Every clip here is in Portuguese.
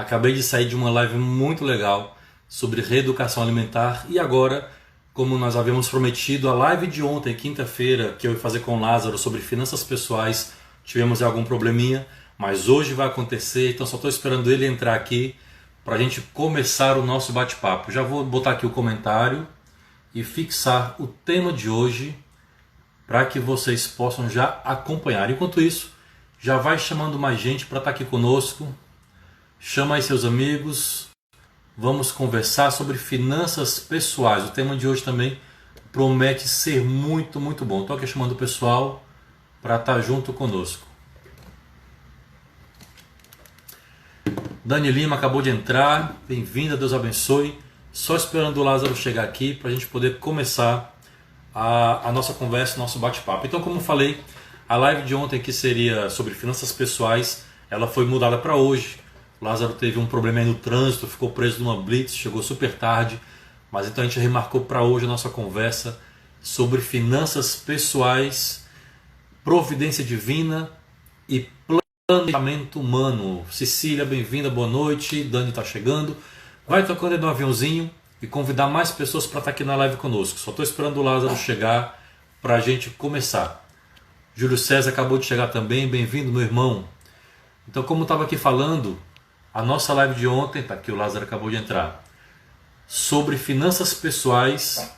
Acabei de sair de uma live muito legal sobre reeducação alimentar e agora, como nós havíamos prometido, a live de ontem, quinta-feira, que eu ia fazer com o Lázaro sobre finanças pessoais, tivemos algum probleminha, mas hoje vai acontecer, então só estou esperando ele entrar aqui para a gente começar o nosso bate-papo. Já vou botar aqui o comentário e fixar o tema de hoje para que vocês possam já acompanhar. Enquanto isso, já vai chamando mais gente para estar aqui conosco. Chama aí seus amigos. Vamos conversar sobre finanças pessoais. O tema de hoje também promete ser muito, muito bom. Estou aqui chamando o pessoal para estar junto conosco. Dani Lima acabou de entrar. Bem-vinda, Deus abençoe. Só esperando o Lázaro chegar aqui para a gente poder começar a nossa conversa, nosso bate-papo. Então, como eu falei, a live de ontem, que seria sobre finanças pessoais, ela foi mudada para hoje. O Lázaro teve um problema aí no trânsito, ficou preso numa blitz, chegou super tarde, mas então a gente remarcou para hoje a nossa conversa sobre finanças pessoais, providência divina e planejamento humano. Cecília, bem-vinda, boa noite. Dani está chegando. Vai tocando aí no aviãozinho e convidar mais pessoas para estar aqui na live conosco. Só estou esperando o Lázaro chegar para a gente começar. Júlio César acabou de chegar também, bem-vindo, meu irmão. Então, como eu estava aqui falando, a nossa live de ontem, tá aqui, o Lázaro acabou de entrar, sobre finanças pessoais.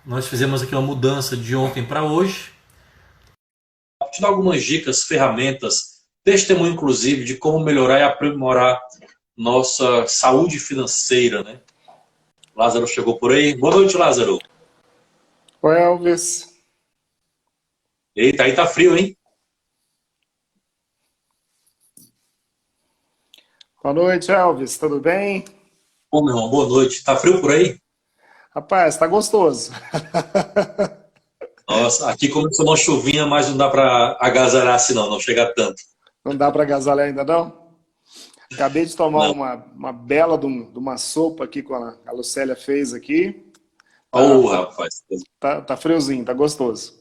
Nós fizemos aqui uma mudança de ontem para hoje. Vou te dar algumas dicas, ferramentas, testemunho inclusive de como melhorar e aprimorar nossa saúde financeira, né? Lázaro chegou por aí. Boa noite, Lázaro. Oi, Elvis. Eita, aí tá frio, hein? Boa noite, Elvis. Tudo bem? Ô, meu irmão, boa noite. Tá frio por aí? Rapaz, tá gostoso. Nossa, aqui começou uma chuvinha, mas não dá para agasalhar assim não, não chega tanto. Não dá para agasalhar ainda não? Acabei de tomar Não. uma bela de uma sopa aqui que a Lucélia fez aqui. Tá, Ô, rapaz, tá friozinho, tá gostoso.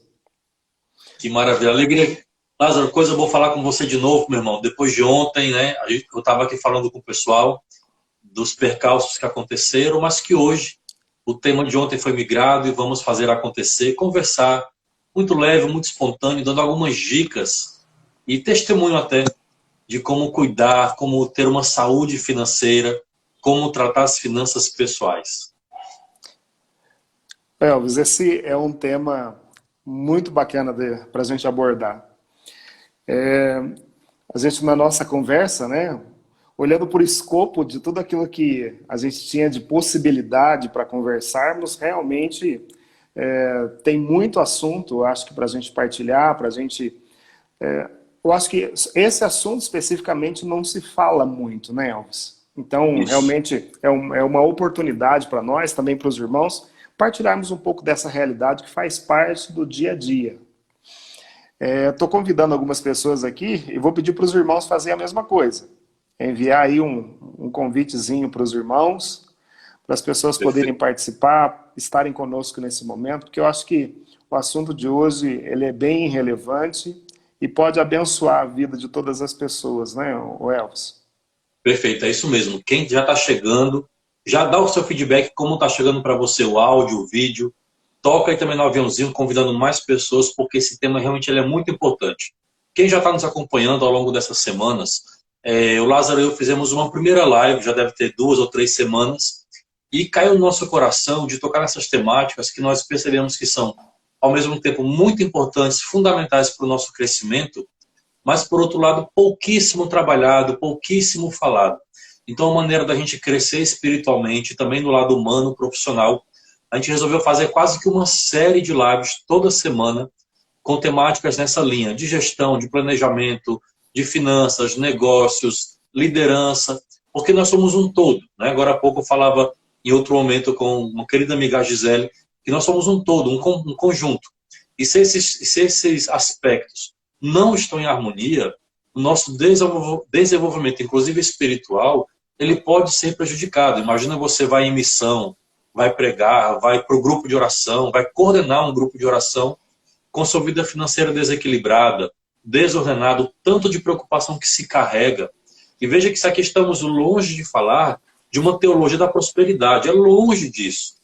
que maravilha, alegria. Lázaro, coisa eu vou falar com você de novo, meu irmão. Depois de ontem, né, eu estava aqui falando com o pessoal dos percalços que aconteceram, mas que hoje o tema de ontem foi migrado e vamos fazer acontecer, conversar muito leve, muito espontâneo, dando algumas dicas e testemunho até de como cuidar, como ter uma saúde financeira, como tratar as finanças pessoais. Elvis, esse é um tema muito bacana para a gente abordar. A gente, na nossa conversa, né, olhando por escopo de tudo aquilo que a gente tinha de possibilidade para conversarmos, realmente tem muito assunto, acho que para a gente partilhar, para a gente. Eu acho que esse assunto especificamente não se fala muito, né, Elvis? Então, Isso. realmente é uma oportunidade para nós, também para os irmãos, partilharmos um pouco dessa realidade que faz parte do dia a dia. Estou convidando algumas pessoas aqui e vou pedir para os irmãos fazerem a mesma coisa. Enviar aí um convitezinho para os irmãos, para as pessoas poderem Perfeito. participar, estarem conosco nesse momento, porque eu acho que o assunto de hoje ele é bem relevante e pode abençoar a vida de todas as pessoas, né, o Elvis? Perfeito, é isso mesmo. Quem já está chegando, já dá o seu feedback, como está chegando para você o áudio, o vídeo. Toca aí também no aviãozinho, convidando mais pessoas, porque esse tema realmente ele é muito importante. Quem já está nos acompanhando ao longo dessas semanas, o Lázaro e eu fizemos uma primeira live, já deve ter 2 ou 3 semanas, e caiu no nosso coração de tocar nessas temáticas que nós percebemos que são, ao mesmo tempo, muito importantes, fundamentais para o nosso crescimento, mas, por outro lado, pouquíssimo trabalhado, pouquíssimo falado. Então, a maneira da gente crescer espiritualmente, também do lado humano, profissional, a gente resolveu fazer quase que uma série de lives toda semana com temáticas nessa linha de gestão, de planejamento, de finanças, negócios, liderança, porque nós somos um todo, né? Agora há pouco eu falava em outro momento com uma querida amiga Gisele, que nós somos um todo, um conjunto. E se esses aspectos não estão em harmonia, o nosso desenvolvimento, inclusive espiritual, ele pode ser prejudicado. Imagina você vai em missão, vai pregar, vai para o grupo de oração, vai coordenar um grupo de oração com sua vida financeira desequilibrada, desordenado, tanto de preocupação que se carrega. E veja que isso aqui estamos longe de falar de uma teologia da prosperidade, é longe disso.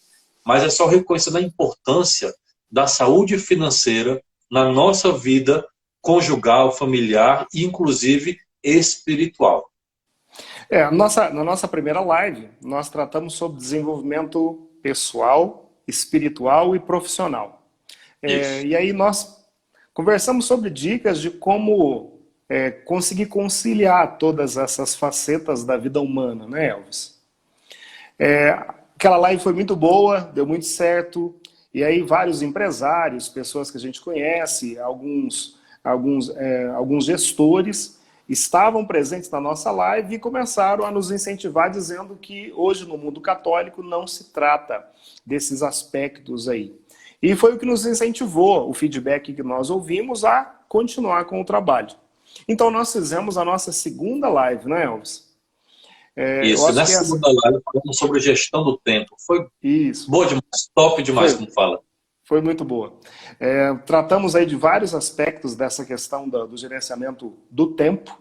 Mas é só reconhecendo a importância da saúde financeira na nossa vida conjugal, familiar e, inclusive, espiritual. Na nossa primeira live, nós tratamos sobre desenvolvimento pessoal, espiritual e profissional. E aí nós conversamos sobre dicas de como conseguir conciliar todas essas facetas da vida humana, né, Elvis? Aquela live foi muito boa, deu muito certo, e aí vários empresários, pessoas que a gente conhece, alguns gestores, estavam presentes na nossa live e começaram a nos incentivar dizendo que hoje no mundo católico não se trata desses aspectos aí. E foi o que nos incentivou, o feedback que nós ouvimos, a continuar com o trabalho. Então nós fizemos a nossa segunda live, né, Elvis? Isso, nessa segunda live falamos sobre gestão do tempo. Foi boa demais, top demais, como fala. Foi muito boa. Tratamos aí de vários aspectos dessa questão do gerenciamento do tempo,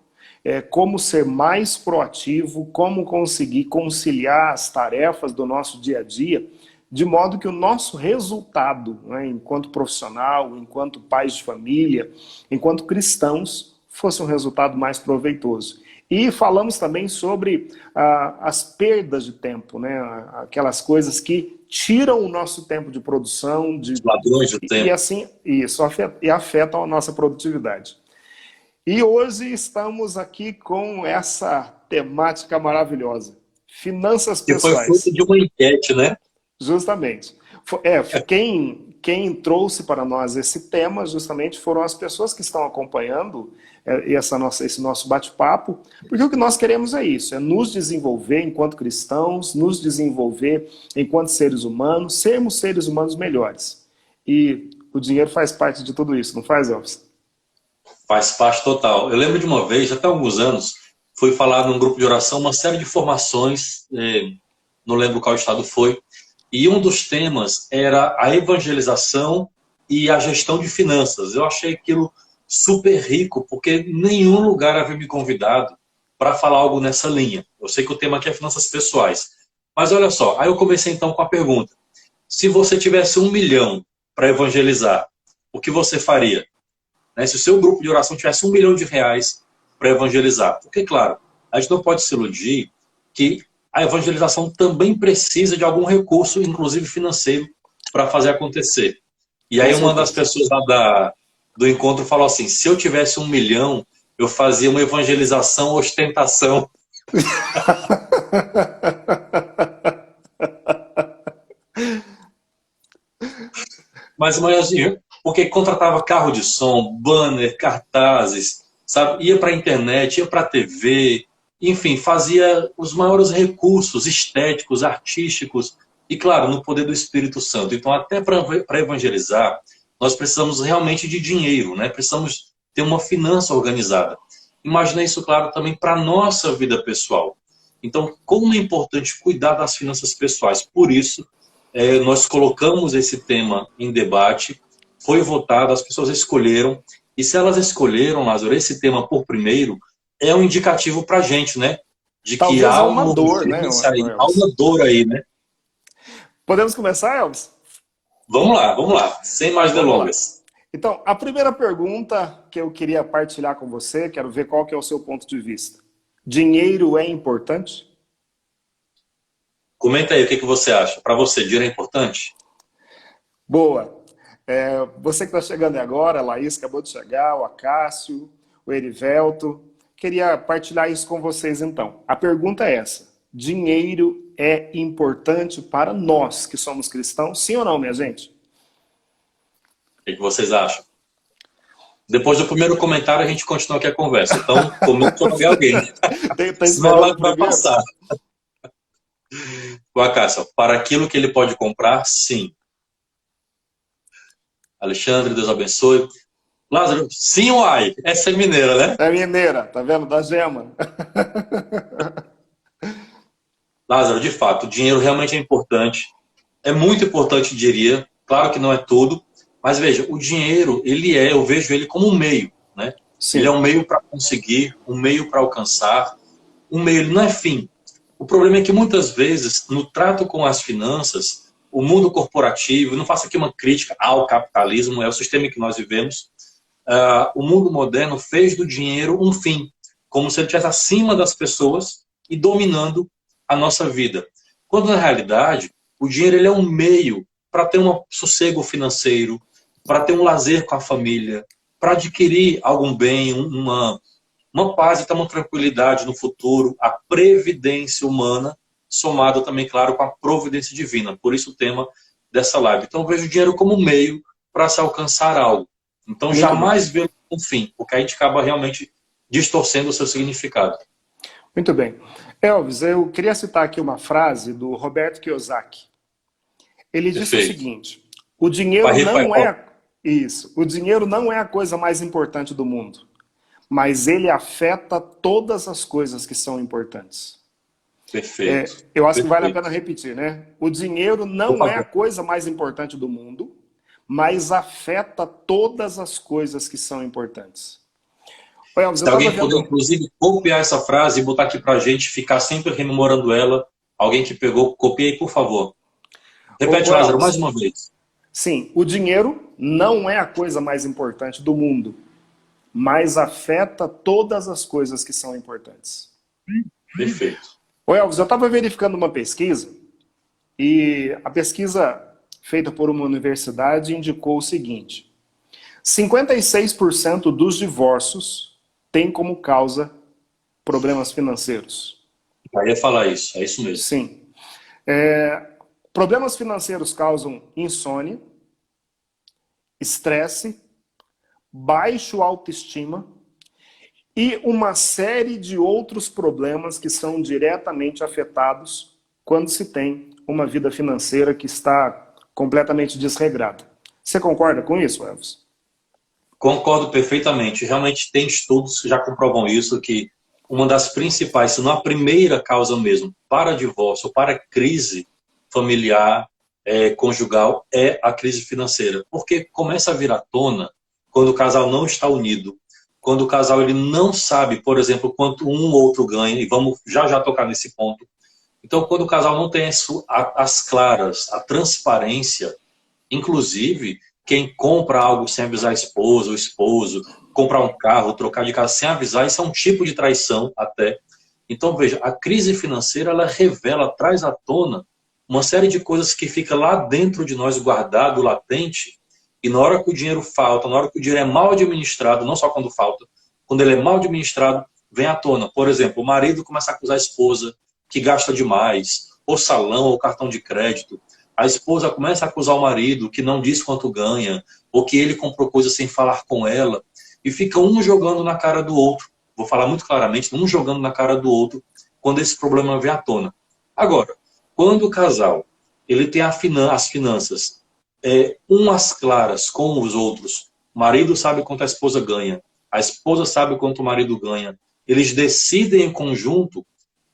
como ser mais proativo, como conseguir conciliar as tarefas do nosso dia a dia, de modo que o nosso resultado, né, enquanto profissional, enquanto pais de família, enquanto cristãos, fosse um resultado mais proveitoso. E falamos também sobre as perdas de tempo, né? Aquelas coisas que tiram o nosso tempo de produção, os ladrões do tempo. E assim, isso afetam a nossa produtividade. E hoje estamos aqui com essa temática maravilhosa: finanças pessoais. Que foi fruto de uma enquete, né? Justamente. Quem trouxe para nós esse tema justamente foram as pessoas que estão acompanhando esse nosso bate-papo, porque o que nós queremos é isso, é nos desenvolver enquanto cristãos, nos desenvolver enquanto seres humanos, sermos seres humanos melhores. E o dinheiro faz parte de tudo isso, não faz, Elvis? Faz parte total. Eu lembro de uma vez, até alguns anos, fui falar num grupo de oração uma série de formações, não lembro qual estado foi, e um dos temas era a evangelização e a gestão de finanças. Eu achei aquilo super rico, porque nenhum lugar havia me convidado para falar algo nessa linha. Eu sei que o tema aqui é finanças pessoais. Mas olha só, aí eu comecei então com a pergunta: se você tivesse 1 milhão para evangelizar, o que você faria? Né? Se o seu grupo de oração tivesse R$1 milhão para evangelizar. Porque, claro, a gente não pode se iludir que a evangelização também precisa de algum recurso, inclusive financeiro, para fazer acontecer. E aí uma das pessoas lá do encontro falou assim: se eu tivesse 1 milhão, eu fazia uma evangelização ostentação. Mas imagina, porque contratava carro de som, banner, cartazes, sabe? Ia para a internet, ia para a TV, enfim, fazia os maiores recursos estéticos, artísticos e, claro, no poder do Espírito Santo. Então, até para evangelizar, nós precisamos realmente de dinheiro, né? Precisamos ter uma finança organizada. Imagina isso, claro, também para a nossa vida pessoal. Então, como é importante cuidar das finanças pessoais. Por isso, nós colocamos esse tema em debate, foi votado, as pessoas escolheram, e se elas escolheram, Lázaro, esse tema por primeiro, é um indicativo para a gente, né? De talvez que há uma dor, né? Há uma dor aí, né? Podemos começar, Elvis? Vamos lá, sem mais delongas. Então, a primeira pergunta que eu queria partilhar com você, quero ver qual que é o seu ponto de vista. Dinheiro é importante? Comenta aí o que você acha. Para você, dinheiro é importante? Boa. Você que está chegando agora, a Laís acabou de chegar, o Acácio, o Erivelto. Queria partilhar isso com vocês então. A pergunta é essa: dinheiro é importante para nós que somos cristãos? Sim ou não, minha gente? O que vocês acham? Depois do primeiro comentário, a gente continua aqui a conversa. Então, comenta sobre alguém. Senão ela vai passar. O Acácio, para aquilo que ele pode comprar, sim. Alexandre, Deus abençoe. Lázaro, sim ou ai? Essa é mineira, né? É mineira, tá vendo? Da gema. Lázaro, de fato, o dinheiro realmente é importante. É muito importante, diria. Claro que não é tudo. Mas veja, o dinheiro, eu vejo ele como um meio, né? Sim. Ele é um meio para conseguir, um meio para alcançar. um meio, ele não é fim. O problema é que muitas vezes, no trato com as finanças, o mundo corporativo, não faço aqui uma crítica ao capitalismo, é o sistema em que nós vivemos, o mundo moderno fez do dinheiro um fim, como se ele estivesse acima das pessoas e dominando a nossa vida. Quando, na realidade, o dinheiro ele é um meio para ter um sossego financeiro, para ter um lazer com a família, para adquirir algum bem, uma paz e ter uma tranquilidade no futuro, a previdência humana, somada também, claro, com a providência divina. Por isso o tema dessa live. Então eu vejo o dinheiro como um meio para se alcançar algo. Então Muito jamais bem. ver um fim, porque a gente acaba realmente distorcendo o seu significado. Muito bem. Elvis, eu queria citar aqui uma frase do Roberto Kiyosaki. Ele disse o Perfeito. seguinte: o dinheiro não é isso, o dinheiro não é a coisa mais importante do mundo, mas ele afeta todas as coisas que são importantes. Perfeito. Eu acho que vale a Perfeito. pena repetir, né? O dinheiro Por não é a favor. coisa mais importante do mundo, mas afeta todas as coisas que são importantes. Ô, Elvis, eu Se estava alguém puder, vendo. inclusive, copiar essa frase e botar aqui pra gente, ficar sempre rememorando ela, alguém que pegou, copia aí, por favor. Repete, Ô, Lázaro, mais Elvis, uma vez. sim, o dinheiro não é a coisa mais importante do mundo, mas afeta todas as coisas que são importantes. Perfeito. Ô, Elvis, eu estava verificando uma pesquisa e a pesquisa feita por uma universidade indicou o seguinte: 56% dos divórcios têm como causa problemas financeiros. Eu ia falar isso, é isso mesmo. Sim. Problemas financeiros causam insônia, estresse, baixo autoestima e uma série de outros problemas que são diretamente afetados quando se tem uma vida financeira que está completamente desregrada. Você concorda com isso, Elvis? Concordo perfeitamente. Realmente tem estudos que já comprovam isso, que uma das principais, se não a primeira causa mesmo, para divórcio, para crise familiar, conjugal, é a crise financeira. Porque começa a vir à tona quando o casal não está unido, quando o casal ele não sabe, por exemplo, quanto um ou outro ganha, e vamos já tocar nesse ponto. Então, quando o casal não tem as claras, a transparência, inclusive, quem compra algo sem avisar a esposa ou esposo, comprar um carro, trocar de casa sem avisar, isso é um tipo de traição até. Então, veja, a crise financeira, ela revela, traz à tona uma série de coisas que fica lá dentro de nós, guardado, latente, e na hora que o dinheiro falta, na hora que o dinheiro é mal administrado, não só quando falta, quando ele é mal administrado, vem à tona. Por exemplo, o marido começa a acusar a esposa que gasta demais, ou salão, ou cartão de crédito. A esposa começa a acusar o marido que não diz quanto ganha, ou que ele comprou coisa sem falar com ela, e fica um jogando na cara do outro. Vou falar muito claramente, um jogando na cara do outro quando esse problema vem à tona. Agora, quando o casal ele tem as finanças umas claras com os outros, o marido sabe quanto a esposa ganha, a esposa sabe quanto o marido ganha, eles decidem em conjunto,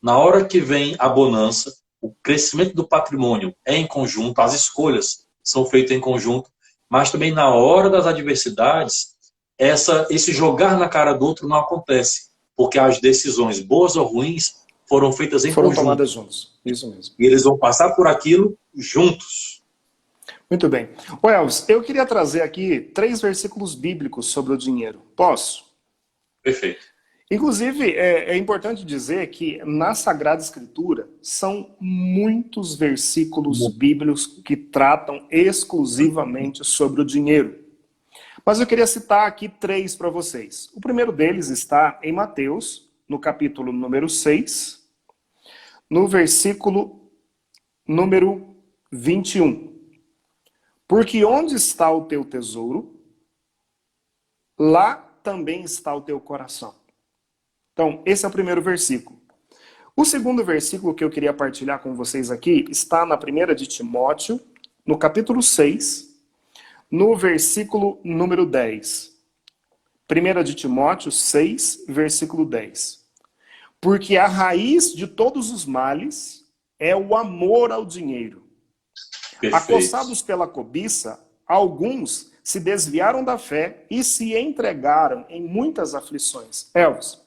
na hora que vem a bonança, o crescimento do patrimônio é em conjunto, as escolhas são feitas em conjunto, mas também na hora das adversidades, esse jogar na cara do outro não acontece, porque as decisões, boas ou ruins, foram feitas em Foram conjunto. tomadas juntos. Isso mesmo. E eles vão passar por aquilo juntos. Muito bem. Ô, Elvis, eu queria trazer aqui 3 versículos bíblicos sobre o dinheiro. Posso? Perfeito. Inclusive, é importante dizer que na Sagrada Escritura são muitos versículos bíblicos que tratam exclusivamente sobre o dinheiro. Mas eu queria citar aqui 3 para vocês. O primeiro deles está em Mateus, no capítulo número 6, no versículo número 21. Porque onde está o teu tesouro, lá também está o teu coração. Então, esse é o primeiro versículo. O segundo versículo que eu queria partilhar com vocês aqui está na 1 de Timóteo, no capítulo 6, no versículo número 10. 1 de Timóteo 6, versículo 10. Porque a raiz de todos os males é o amor ao dinheiro. Perfeito. Acossados pela cobiça, alguns se desviaram da fé e se entregaram em muitas aflições. Elvis,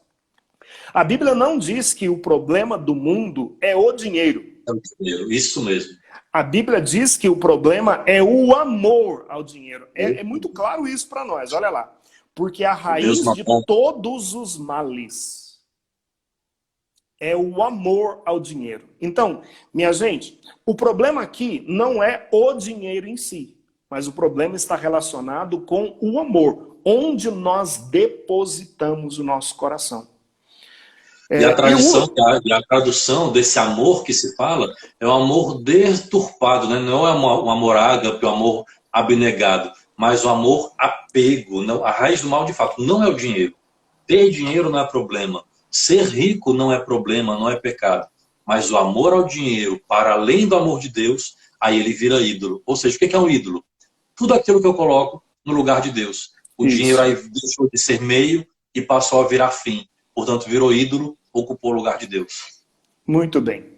A Bíblia não diz que o problema do mundo é o dinheiro. É o dinheiro, isso mesmo. A Bíblia diz que o problema é o amor ao dinheiro. É muito claro isso para nós, olha lá. Porque a O Deus raiz de mamon. todos os males é o amor ao dinheiro. Então, minha gente, o problema aqui não é o dinheiro em si, mas o problema está relacionado com o amor, onde nós depositamos o nosso coração. E a tradição, e a tradução desse amor que se fala é um amor deturpado, né? Não é um amor ágape, um amor abnegado, mas o amor apego. Não, a raiz do mal, de fato, não é o dinheiro. Ter dinheiro não é problema. Ser rico não é problema, não é pecado. Mas o amor ao dinheiro, para além do amor de Deus, aí ele vira ídolo. Ou seja, o que é um ídolo? Tudo aquilo que eu coloco no lugar de Deus. O dinheiro aí deixou de ser meio e passou a virar fim. Portanto, virou ídolo, ocupou o lugar de Deus. Muito bem.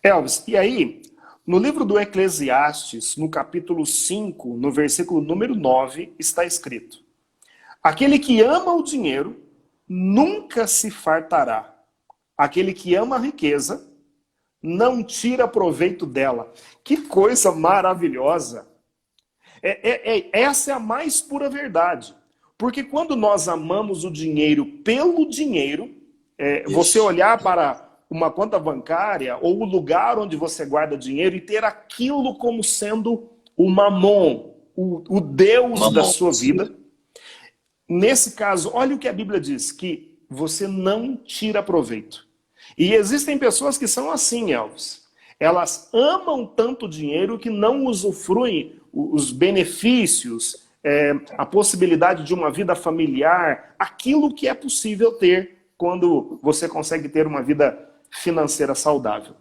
Elvis, e aí, no livro do Eclesiastes, no capítulo 5, no versículo número 9, está escrito: aquele que ama o dinheiro nunca se fartará. Aquele que ama a riqueza não tira proveito dela. Que coisa maravilhosa! Essa é a mais pura verdade. Porque quando nós amamos o dinheiro pelo dinheiro, você olhar para uma conta bancária ou o lugar onde você guarda dinheiro e ter aquilo como sendo o mamon, o Deus Mamon, da sua sim. vida. Nesse caso, olha o que a Bíblia diz, que você não tira proveito. E existem pessoas que são assim, Elvis. Elas amam tanto o dinheiro que não usufruem os benefícios, a possibilidade de uma vida familiar, aquilo que é possível ter quando você consegue ter uma vida financeira saudável.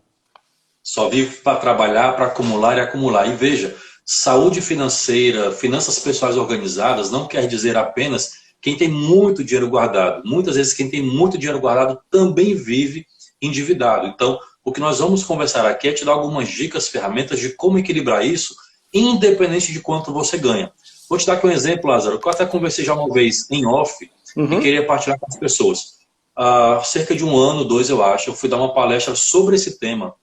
Só vive para trabalhar, para acumular e acumular. E veja, saúde financeira, finanças pessoais organizadas não quer dizer apenas quem tem muito dinheiro guardado. Muitas vezes quem tem muito dinheiro guardado também vive endividado. Então, o que nós vamos conversar aqui é te dar algumas dicas, ferramentas de como equilibrar isso, independente de quanto você ganha. Vou te dar aqui um exemplo, Lázaro, que eu até conversei já uma vez em off e queria partilhar com as pessoas. Há cerca de 1 ano, 2, eu acho, eu fui dar uma palestra sobre esse tema,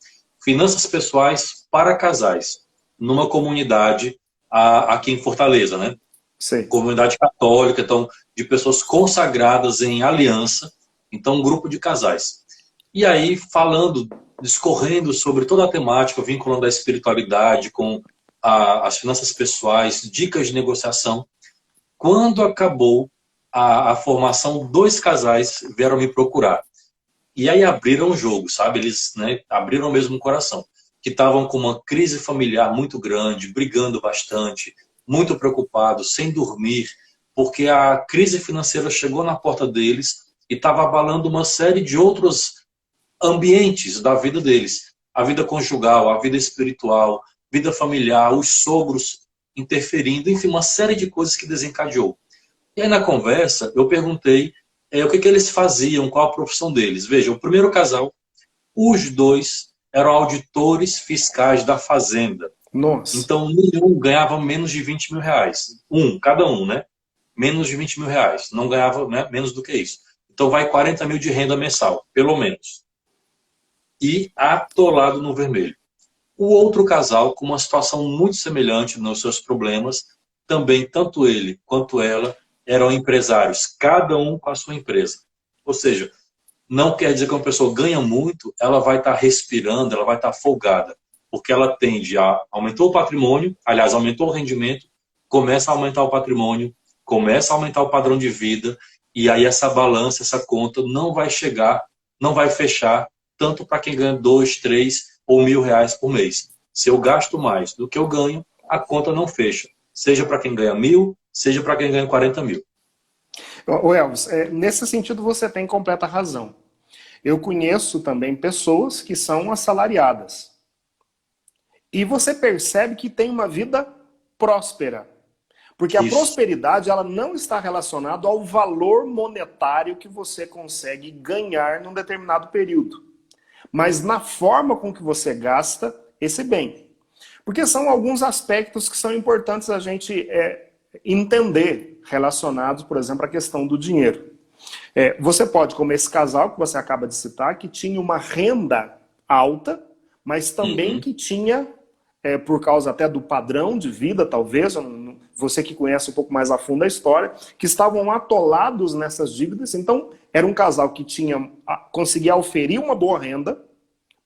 finanças pessoais para casais, numa comunidade aqui em Fortaleza, né? Sim. Comunidade católica, então, de pessoas consagradas em aliança, então, um grupo de casais. E aí, falando, discorrendo sobre toda a temática, vinculando a espiritualidade com as finanças pessoais, dicas de negociação, quando acabou a formação, 2 casais vieram me procurar. E aí abriram o jogo, sabe? Eles, né, abriram mesmo o coração. Que estavam com uma crise familiar muito grande, brigando bastante, muito preocupados, sem dormir, porque a crise financeira chegou na porta deles e estava abalando uma série de outros ambientes da vida deles. A vida conjugal, a vida espiritual, vida familiar, os sogros interferindo, enfim, uma série de coisas que desencadeou. E aí na conversa eu perguntei o que eles faziam, qual a profissão deles. Veja, o primeiro casal, os 2 eram auditores fiscais da fazenda. Nossa. Então nenhum ganhava menos de 20 mil reais. Cada um, né? Menos de 20 mil reais. Não ganhava, né, menos do que isso. Então vai 40 mil de renda mensal, pelo menos. E atolado no vermelho. O outro casal, com uma situação muito semelhante nos seus problemas, também, tanto ele quanto ela, eram empresários, cada um com a sua empresa. Ou seja, não quer dizer que uma pessoa ganha muito, ela vai estar respirando, ela vai estar folgada, porque ela tende a aumentar o patrimônio, aliás, aumentou o rendimento, começa a aumentar o patrimônio, começa a aumentar o padrão de vida, e aí essa balança, essa conta não vai chegar, não vai fechar, tanto para quem ganha 2, 3 ou R$1.000 por mês. Se eu gasto mais do que eu ganho, a conta não fecha. Seja para quem ganha 1.000, seja para quem ganha 40 mil. Ô Elvis, nesse sentido você tem completa razão. Eu conheço também pessoas que são assalariadas. E você percebe que tem uma vida próspera. Porque a prosperidade ela não está relacionada ao valor monetário que você consegue ganhar num determinado período, mas na forma com que você gasta esse bem. Porque são alguns aspectos que são importantes a gente entender, relacionados, por exemplo, à questão do dinheiro. Você pode, como esse casal que você acaba de citar, que tinha uma renda alta, mas também Uhum. que tinha, por causa até do padrão de vida, talvez, você que conhece um pouco mais a fundo a história, que estavam atolados nessas dívidas. Então, era um casal que conseguia oferir uma boa renda,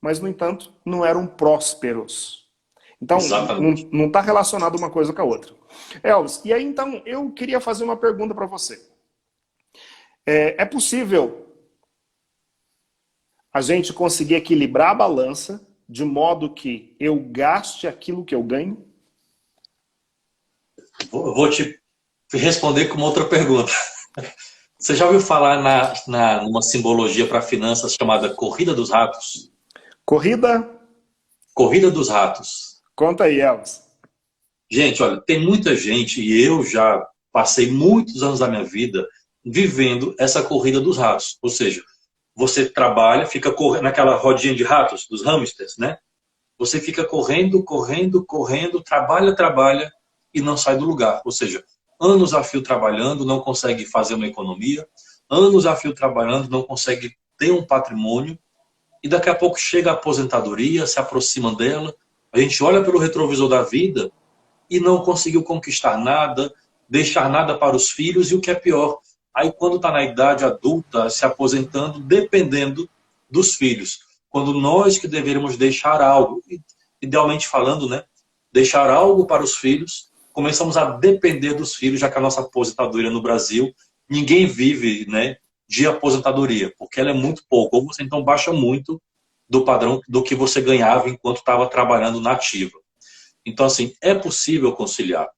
mas, no entanto, não eram prósperos. Então, Exatamente. não está relacionado uma coisa com a outra. Elvis, e aí, então, eu queria fazer uma pergunta para você. É possível a gente conseguir equilibrar a balança de modo que eu gaste aquilo que eu ganho? Vou te responder com uma outra pergunta. Você já ouviu falar numa simbologia para finanças chamada Corrida dos Ratos? Corrida? Corrida dos Ratos. Conta aí, Elvis. Gente, olha, tem muita gente, e eu já passei muitos anos da minha vida vivendo essa corrida dos ratos. Ou seja, você trabalha, fica correndo naquela rodinha de ratos, dos hamsters, né? Você fica correndo, correndo, correndo, trabalha, trabalha e não sai do lugar. Ou seja, anos a fio trabalhando, não consegue fazer uma economia, anos a fio trabalhando, não consegue ter um patrimônio, e daqui a pouco chega a aposentadoria, se aproxima dela, a gente olha pelo retrovisor da vida e não conseguiu conquistar nada, deixar nada para os filhos, e o que é pior, aí quando está na idade adulta, se aposentando, dependendo dos filhos. Quando nós que deveríamos deixar algo, idealmente falando, né, deixar algo para os filhos, começamos a depender dos filhos, já que a nossa aposentadoria no Brasil, ninguém vive, né, de aposentadoria, porque ela é muito pouco, ou você então baixa muito do padrão do que você ganhava enquanto estava trabalhando na ativa. Então, assim, é possível conciliar.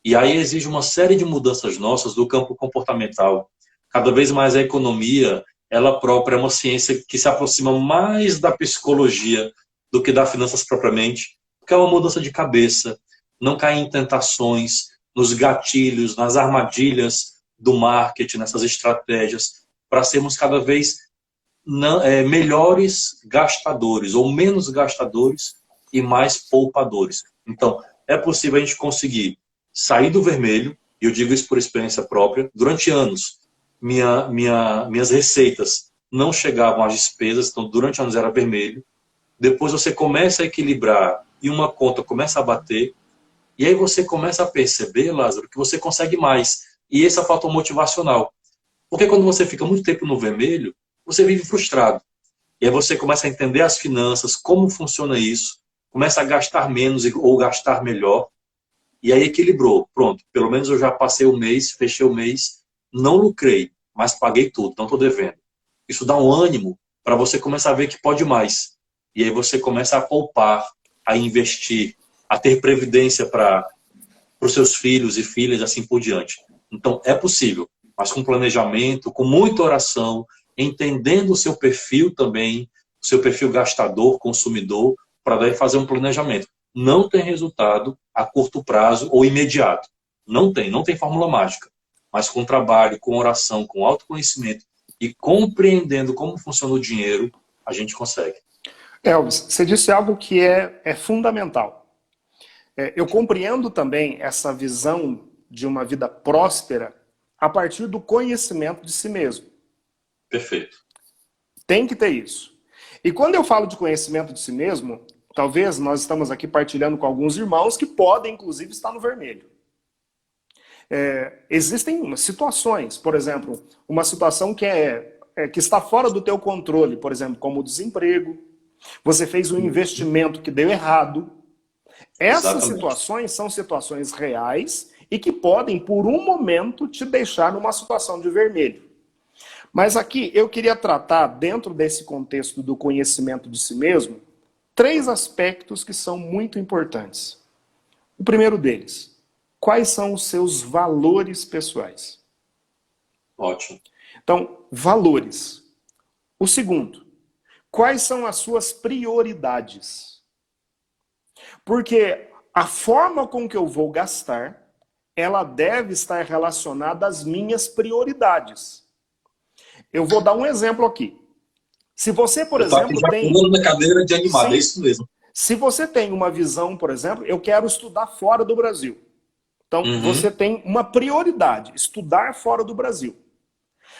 E aí exige uma série de mudanças nossas do campo comportamental. Cada vez mais a economia, ela própria é uma ciência que se aproxima mais da psicologia do que das finanças propriamente, porque é uma mudança de cabeça, não cair em tentações, nos gatilhos, nas armadilhas do marketing, nessas estratégias, para sermos cada vez melhores gastadores, ou menos gastadores e mais poupadores. Então, é possível a gente conseguir sair do vermelho, e eu digo isso por experiência própria. Durante anos, minhas receitas não chegavam às despesas, então durante anos era vermelho. Depois você começa a equilibrar e uma conta começa a bater, e aí você começa a perceber, Lázaro, que você consegue mais. E esse é o fator motivacional. Porque quando você fica muito tempo no vermelho, você vive frustrado. E aí você começa a entender as finanças, como funciona isso, começa a gastar menos ou gastar melhor, e aí equilibrou. Pronto, pelo menos eu já passei o mês, fechei o mês, não lucrei, mas paguei tudo, não estou devendo. Isso dá um ânimo para você começar a ver que pode mais. E aí você começa a poupar, a investir, a ter previdência para os seus filhos e filhas, assim por diante. Então, é possível, mas com planejamento, com muita oração, entendendo o seu perfil também, o seu perfil gastador, consumidor, para daí fazer um planejamento. Não tem resultado a curto prazo ou imediato. Não tem fórmula mágica. Mas com trabalho, com oração, com autoconhecimento e compreendendo como funciona o dinheiro, a gente consegue. Elvis, você disse algo que é fundamental. Eu compreendo também essa visão de uma vida próspera a partir do conhecimento de si mesmo. Perfeito. Tem que ter isso. E quando eu falo de conhecimento de si mesmo, talvez nós estamos aqui partilhando com alguns irmãos que podem, inclusive, estar no vermelho. Existem situações, por exemplo, uma situação que está fora do teu controle, por exemplo, como o desemprego, você fez um investimento que deu errado. Essas Exatamente. situações são situações reais e que podem, por um momento, te deixar numa situação de vermelho. Mas aqui eu queria tratar, dentro desse contexto do conhecimento de si mesmo, 3 aspectos que são muito importantes. O primeiro deles, quais são os seus valores pessoais? Ótimo. Então, valores. O segundo, quais são as suas prioridades? Porque a forma com que eu vou gastar, ela deve estar relacionada às minhas prioridades. Eu vou dar um exemplo aqui. Se você, por Eu estou aqui exemplo, já tem... pulando na cadeira de animado, Sim. é isso mesmo. Se você tem uma visão, por exemplo, eu quero estudar fora do Brasil. Então, você tem uma prioridade, estudar fora do Brasil.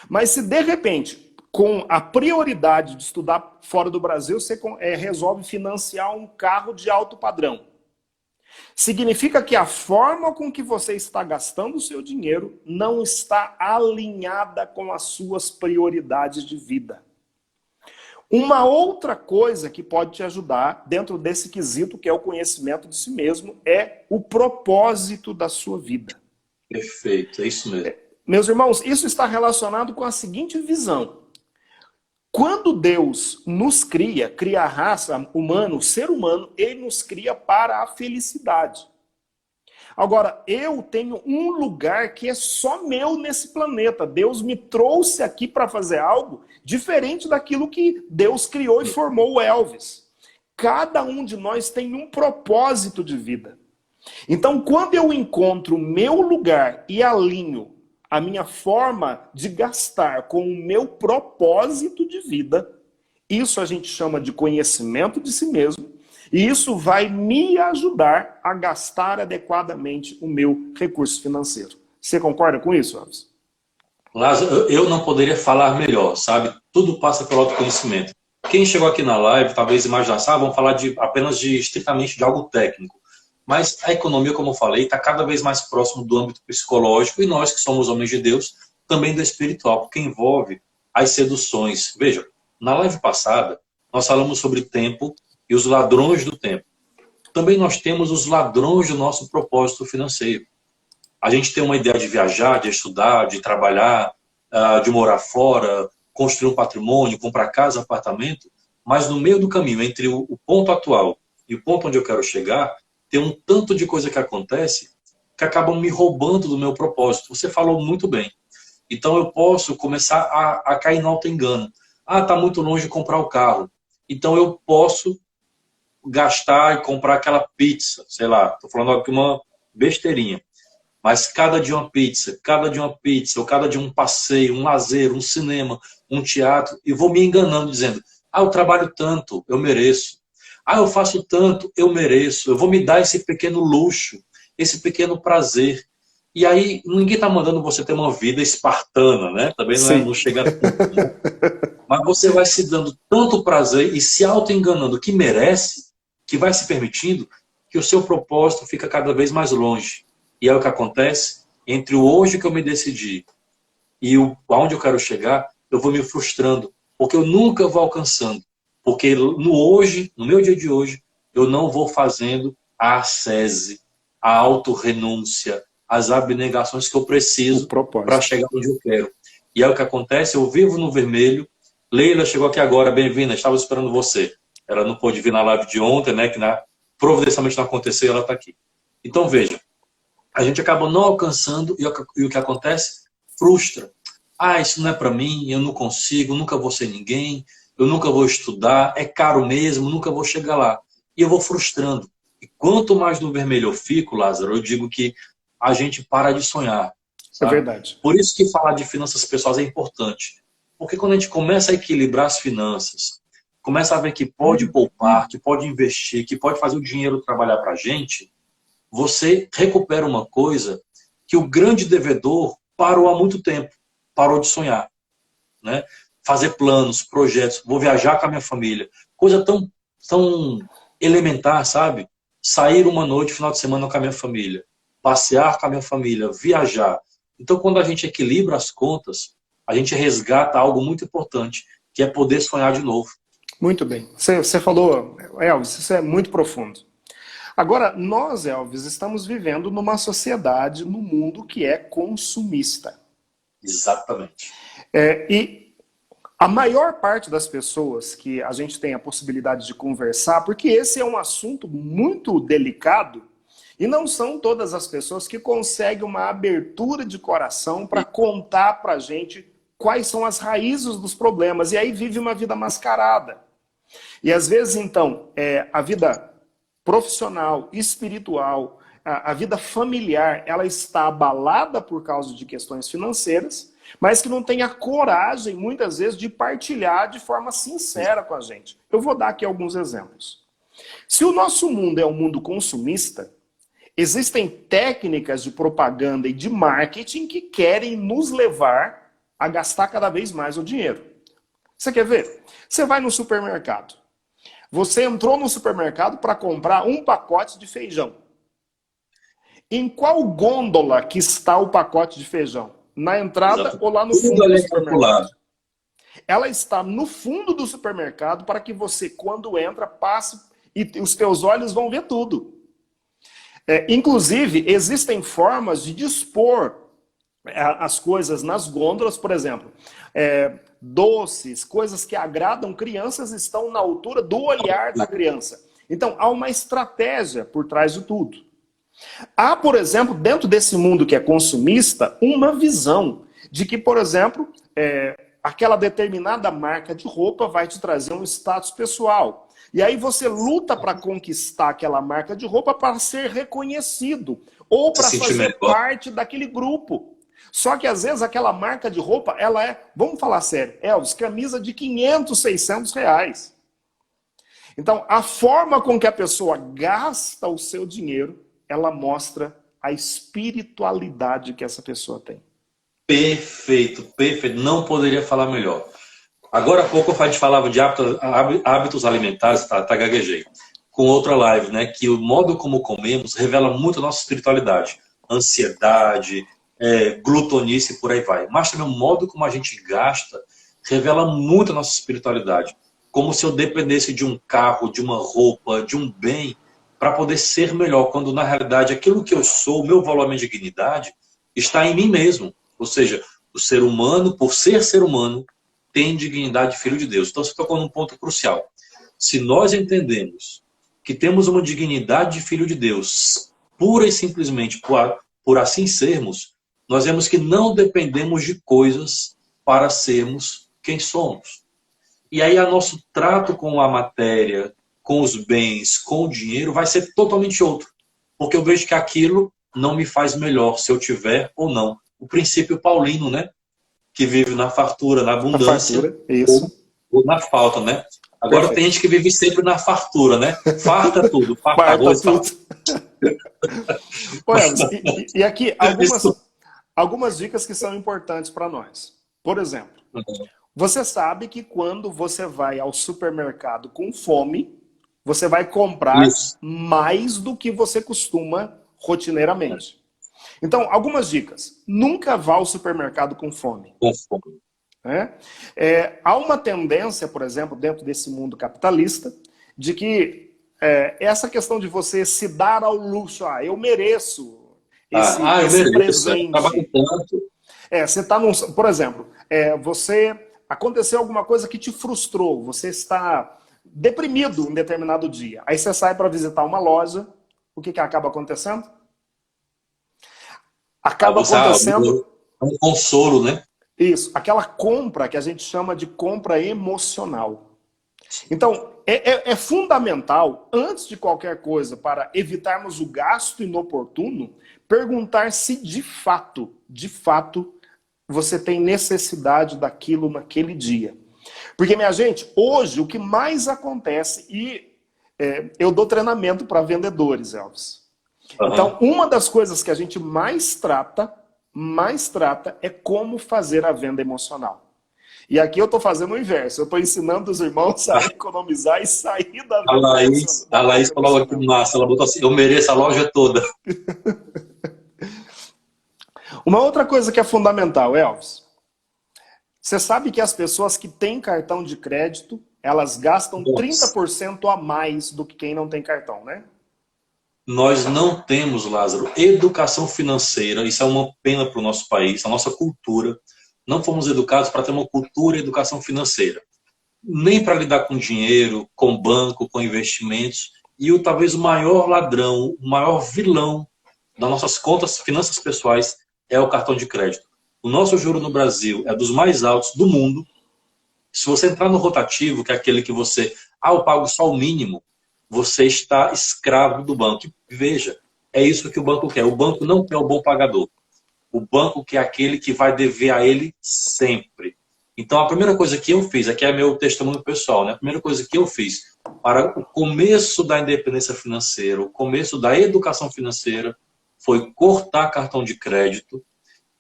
Mas se de repente, com a prioridade de estudar fora do Brasil, você resolve financiar um carro de alto padrão, significa que a forma com que você está gastando o seu dinheiro não está alinhada com as suas prioridades de vida. Uma outra coisa que pode te ajudar dentro desse quesito, que é o conhecimento de si mesmo, é o propósito da sua vida. Perfeito, é isso mesmo. Meus irmãos, isso está relacionado com a seguinte visão. Quando Deus nos cria a raça humana, o ser humano, ele nos cria para a felicidade. Agora, eu tenho um lugar que é só meu nesse planeta. Deus me trouxe aqui para fazer algo diferente daquilo que Deus criou e formou o Elvis. Cada um de nós tem um propósito de vida. Então, quando eu encontro o meu lugar e alinho a minha forma de gastar com o meu propósito de vida, isso a gente chama de conhecimento de si mesmo, e isso vai me ajudar a gastar adequadamente o meu recurso financeiro. Você concorda com isso, Elvis? Lázaro, eu não poderia falar melhor, sabe? Tudo passa pelo autoconhecimento. Quem chegou aqui na live, talvez imaginasse, vamos falar apenas estritamente de algo técnico. Mas a economia, como eu falei, está cada vez mais próximo do âmbito psicológico e nós, que somos homens de Deus, também do espiritual, porque envolve as seduções. Veja, na live passada, nós falamos sobre tempo e os ladrões do tempo. Também nós temos os ladrões do nosso propósito financeiro. A gente tem uma ideia de viajar, de estudar, de trabalhar, de morar fora, construir um patrimônio, comprar casa, apartamento, mas no meio do caminho, entre o ponto atual e o ponto onde eu quero chegar, tem um tanto de coisa que acontece que acabam me roubando do meu propósito. Você falou muito bem. Então eu posso começar a cair no auto-engano. Está muito longe de comprar o carro. Então eu posso gastar e comprar aquela pizza, sei lá, estou falando aqui uma besteirinha. Mas cada dia uma pizza, ou cada dia um passeio, um lazer, um cinema, um teatro, e vou me enganando dizendo, eu trabalho tanto, eu mereço. Eu faço tanto, eu mereço. Eu vou me dar esse pequeno luxo, esse pequeno prazer. E aí, ninguém está mandando você ter uma vida espartana, né? Também não chega a tanto, né? Mas você vai se dando tanto prazer e se auto-enganando que merece, que vai se permitindo, que o seu propósito fica cada vez mais longe. E é o que acontece entre o hoje que eu me decidi e aonde eu quero chegar, eu vou me frustrando, porque eu nunca vou alcançando. Porque no hoje, no meu dia de hoje, eu não vou fazendo a ascese, a autorrenúncia, as abnegações que eu preciso para chegar onde eu quero. E é o que acontece, eu vivo no vermelho. Leila chegou aqui agora, bem-vinda, estava esperando você. Ela não pôde vir na live de ontem, né, que providencialmente não aconteceu, ela está aqui. Então veja, a gente acaba não alcançando e o que acontece? Frustra. Isso não é para mim, eu não consigo, nunca vou ser ninguém, eu nunca vou estudar, é caro mesmo, nunca vou chegar lá. E eu vou frustrando. E quanto mais no vermelho eu fico, Lázaro, eu digo que a gente para de sonhar. Sabe? É verdade. Por isso que falar de finanças pessoais é importante. Porque quando a gente começa a equilibrar as finanças, começa a ver que pode poupar, que pode investir, que pode fazer o dinheiro trabalhar para a gente, você recupera uma coisa que o grande devedor parou há muito tempo, parou de sonhar, né? Fazer planos, projetos, vou viajar com a minha família, coisa tão elementar, sabe? Sair uma noite, final de semana com a minha família, passear com a minha família, viajar. Então, quando a gente equilibra as contas, a gente resgata algo muito importante, que é poder sonhar de novo. Muito bem. Você falou, Elvis, isso é muito profundo. Agora, nós, Elvis, estamos vivendo numa sociedade, num mundo que é consumista. Exatamente. E a maior parte das pessoas que a gente tem a possibilidade de conversar, porque esse é um assunto muito delicado, e não são todas as pessoas que conseguem uma abertura de coração para contar para a gente quais são as raízes dos problemas, e aí vive uma vida mascarada. E às vezes, então, a vida profissional, espiritual, a vida familiar, ela está abalada por causa de questões financeiras, mas que não tem a coragem, muitas vezes, de partilhar de forma sincera com a gente. Eu vou dar aqui alguns exemplos. Se o nosso mundo é um mundo consumista, existem técnicas de propaganda e de marketing que querem nos levar a gastar cada vez mais o dinheiro. Você quer ver? Você vai no supermercado. Você entrou no supermercado para comprar um pacote de feijão. Em qual gôndola que está o pacote de feijão? Na entrada Exato. ou lá no Tudo fundo ali do é calculado. supermercado? Ela está no fundo do supermercado para que você, quando entra, passe e os teus olhos vão ver tudo. Inclusive, existem formas de dispor as coisas nas gôndolas, por exemplo, doces, coisas que agradam crianças estão na altura do olhar da criança. Então, há uma estratégia por trás de tudo. Há, por exemplo, dentro desse mundo que é consumista, uma visão de que, por exemplo, aquela determinada marca de roupa vai te trazer um status pessoal. E aí você luta para conquistar aquela marca de roupa para ser reconhecido ou para fazer parte daquele grupo. Só que às vezes aquela marca de roupa, ela é, vamos falar sério, Elvis, camisa de 500, 600 reais. Então, a forma com que a pessoa gasta o seu dinheiro, ela mostra a espiritualidade que essa pessoa tem. Perfeito, perfeito. Não poderia falar melhor. Agora há pouco a gente falava de hábitos alimentares, tá gaguejei, com outra live, né? Que o modo como comemos revela muito a nossa espiritualidade. Ansiedade, glutonice e por aí vai. Mas também o modo como a gente gasta revela muito a nossa espiritualidade. Como se eu dependesse de um carro, de uma roupa, de um bem, para poder ser melhor, quando na realidade aquilo que eu sou, o meu valor, a minha dignidade, está em mim mesmo. Ou seja, o ser humano, por ser humano, tem dignidade de filho de Deus. Então você tocou num ponto crucial. Se nós entendemos que temos uma dignidade de filho de Deus, pura e simplesmente por assim sermos, nós vemos que não dependemos de coisas para sermos quem somos. E aí o nosso trato com a matéria, com os bens, com o dinheiro, vai ser totalmente outro. Porque eu vejo que aquilo não me faz melhor se eu tiver ou não. O princípio paulino, né? Que vive na fartura, na abundância, ou na falta, né? Agora Perfeito. Tem gente que vive sempre na fartura, né? Farta tudo, farta arroz, tudo. E aqui, algumas dicas que são importantes para nós. Por exemplo, você sabe que quando você vai ao supermercado com fome, você vai comprar mais do que você costuma rotineiramente. Então, algumas dicas. Nunca vá ao supermercado com fome. Há uma tendência, por exemplo, dentro desse mundo capitalista, de que essa questão de você se dar ao luxo, eu mereço esse presente. Você está por exemplo, aconteceu alguma coisa que te frustrou, você está deprimido em determinado dia. Aí você sai para visitar uma loja, o que acaba acontecendo? Acaba acontecendo um consolo, né? Isso, aquela compra que a gente chama de compra emocional. Então, é fundamental, antes de qualquer coisa, para evitarmos o gasto inoportuno, perguntar se de fato, você tem necessidade daquilo naquele dia. Porque, minha gente, hoje o que mais acontece, eu dou treinamento para vendedores, Elvis. Então, uma das coisas que a gente mais trata é como fazer a venda emocional. E aqui eu estou fazendo o inverso. Eu estou ensinando os irmãos a economizar e sair da venda emocional. A Laís falou aqui massa, ela botou assim, eu mereço a loja toda. Uma outra coisa que é fundamental, Elvis. Você sabe que as pessoas que têm cartão de crédito, elas gastam 30% a mais do que quem não tem cartão, né? Nós não temos, Lázaro, educação financeira. Isso é uma pena para o nosso país, a nossa cultura. Não fomos educados para ter uma cultura e educação financeira. Nem para lidar com dinheiro, com banco, com investimentos. E talvez o maior ladrão, o maior vilão das nossas contas, finanças pessoais, é o cartão de crédito. O nosso juro no Brasil é dos mais altos do mundo. Se você entrar no rotativo, que é aquele que você... eu pago só o mínimo. Você está escravo do banco. E veja, é isso que o banco quer. O banco não quer o bom pagador. O banco quer aquele que vai dever a ele sempre. Então, a primeira coisa que eu fiz, aqui é meu testemunho pessoal, né? A primeira coisa que eu fiz para o começo da independência financeira, o começo da educação financeira, foi cortar cartão de crédito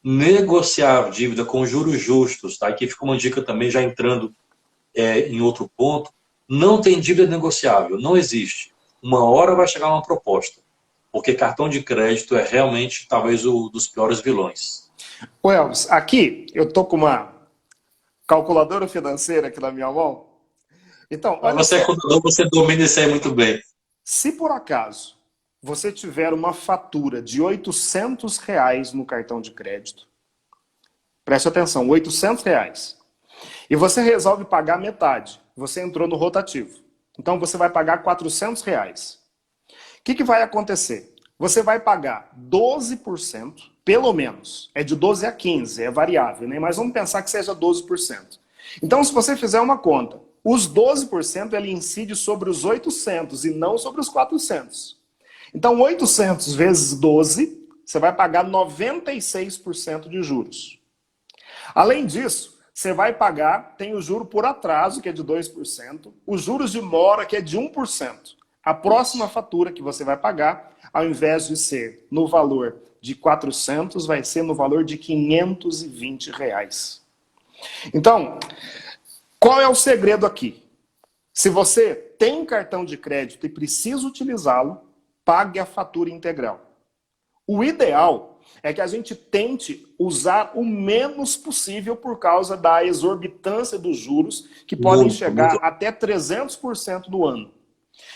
negociar a dívida com juros justos, tá? Aqui fica uma dica também, já entrando em outro ponto. Não tem dívida negociável, não existe. Uma hora vai chegar uma proposta, porque cartão de crédito é realmente talvez o dos piores vilões. Ô Elvis, aqui eu tô com uma calculadora financeira aqui na minha mão. Então, Mas olha você é só. contador, você domina isso aí muito bem. Se por acaso você tiver uma fatura de R$ 800 no cartão de crédito, preste atenção, R$ 800, e você resolve pagar metade, você entrou no rotativo. Então você vai pagar R$ 400. O que vai acontecer? Você vai pagar 12%, pelo menos. É de 12 a 15, é variável, né? Mas vamos pensar que seja 12%. Então, se você fizer uma conta, os 12% ele incide sobre os 800 e não sobre os 400. Então, 800 vezes 12, você vai pagar 96% de juros. Além disso, você vai pagar, tem o juro por atraso, que é de 2%, os juros de mora, que é de 1%. A próxima fatura que você vai pagar, ao invés de ser no valor de 400, vai ser no valor de R$ 520. Então, qual é o segredo aqui? Se você tem cartão de crédito e precisa utilizá-lo, pague a fatura integral. O ideal é que a gente tente usar o menos possível por causa da exorbitância dos juros, que podem chegar até 300% no ano.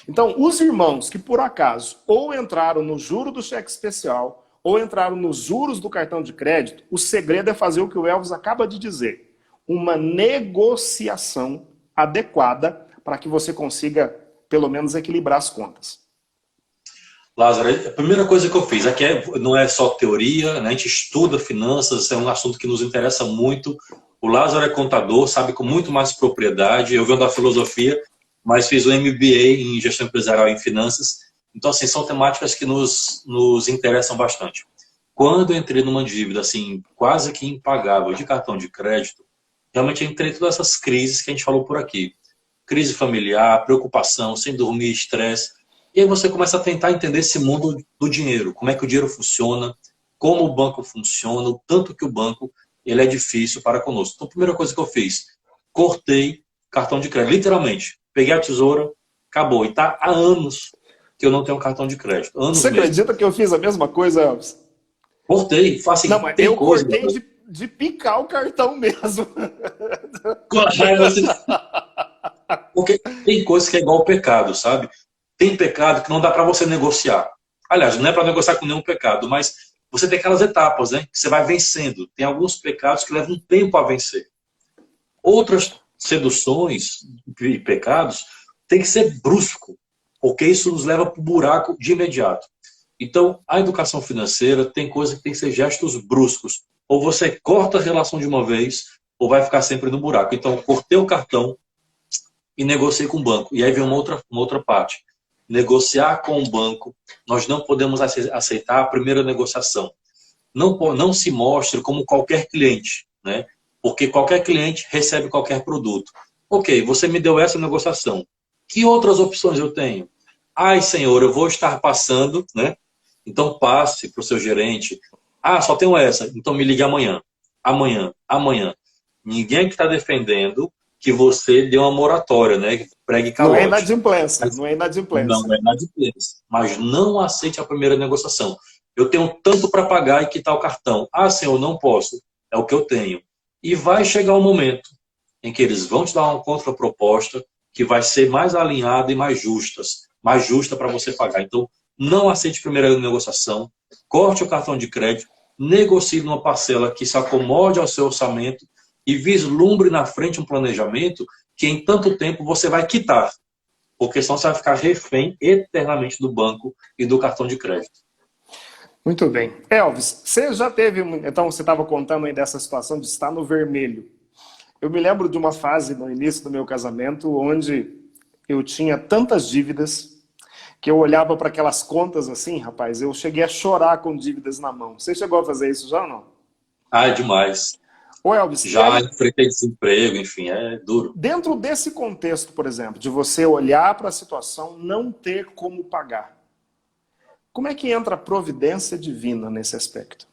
Então, os irmãos que por acaso ou entraram no juro do cheque especial ou entraram nos juros do cartão de crédito, o segredo é fazer o que o Elvis acaba de dizer. Uma negociação adequada para que você consiga, pelo menos, equilibrar as contas. Lázaro, a primeira coisa que eu fiz, aqui não é só teoria, né? A gente estuda finanças, é um assunto que nos interessa muito. O Lázaro é contador, sabe com muito mais propriedade. Eu venho da filosofia, mas fiz um MBA em gestão empresarial e em finanças. Então, assim, são temáticas que nos interessam bastante. Quando eu entrei numa dívida, assim, quase que impagável de cartão de crédito, realmente eu entrei em todas essas crises que a gente falou por aqui. Crise familiar, preocupação, sem dormir, estresse. E aí você começa a tentar entender esse mundo do dinheiro, como é que o dinheiro funciona, como o banco funciona, o tanto que o banco ele é difícil para conosco. Então, a primeira coisa que eu fiz, cortei cartão de crédito, literalmente. Peguei a tesoura, acabou. E tá há anos que eu não tenho cartão de crédito. Anos Você mesmo. acredita que eu fiz a mesma coisa, Elvis? Cortei. Assim, não, mas tem eu coisa, cortei de picar o cartão mesmo. Porque tem coisa que é igual ao pecado, sabe? Tem pecado que não dá para você negociar. Aliás, não é para negociar com nenhum pecado, mas você tem aquelas etapas, né? Que você vai vencendo. Tem alguns pecados que levam um tempo a vencer. Outras seduções e pecados tem que ser brusco, porque isso nos leva para o buraco de imediato. Então, a educação financeira tem coisa que tem que ser gestos bruscos. Ou você corta a relação de uma vez, ou vai ficar sempre no buraco. Então, cortei o cartão e negociei com o banco. E aí vem uma outra parte. Negociar com o banco, nós não podemos aceitar a primeira negociação. Não se mostre como qualquer cliente, né? Porque qualquer cliente recebe qualquer produto. Ok, você me deu essa negociação. Que outras opções eu tenho? Ai, senhor, eu vou estar passando, né? Então passe para o seu gerente. Ah, só tenho essa. Então me ligue amanhã. Amanhã, amanhã. Ninguém que está defendendo que você dê uma moratória, né? Que pregue Não é calote. inadimplência, Mas não é inadimplência. não é inadimplência. Mas não aceite a primeira negociação. Eu tenho tanto para pagar e quitar o cartão. Ah, senhor, não posso. É o que eu tenho. E vai chegar um momento em que eles vão te dar uma contraproposta que vai ser mais alinhada e mais justa para você pagar. Então, não aceite a primeira negociação, corte o cartão de crédito, negocie numa parcela que se acomode ao seu orçamento e vislumbre na frente um planejamento que em tanto tempo você vai quitar, porque senão você vai ficar refém eternamente do banco e do cartão de crédito. Muito bem. Elvis, você já teve... Então, você estava contando aí dessa situação de estar no vermelho. Eu me lembro de uma fase no início do meu casamento onde eu tinha tantas dívidas que eu olhava para aquelas contas assim, rapaz, eu cheguei a chorar com dívidas na mão. Você chegou a fazer isso já ou não? Ah, é demais. Ô Elvis, Já enfrentei desemprego, enfim, é duro. dentro desse contexto, por exemplo, de você olhar para a situação, não ter como pagar, como é que entra a providência divina nesse aspecto?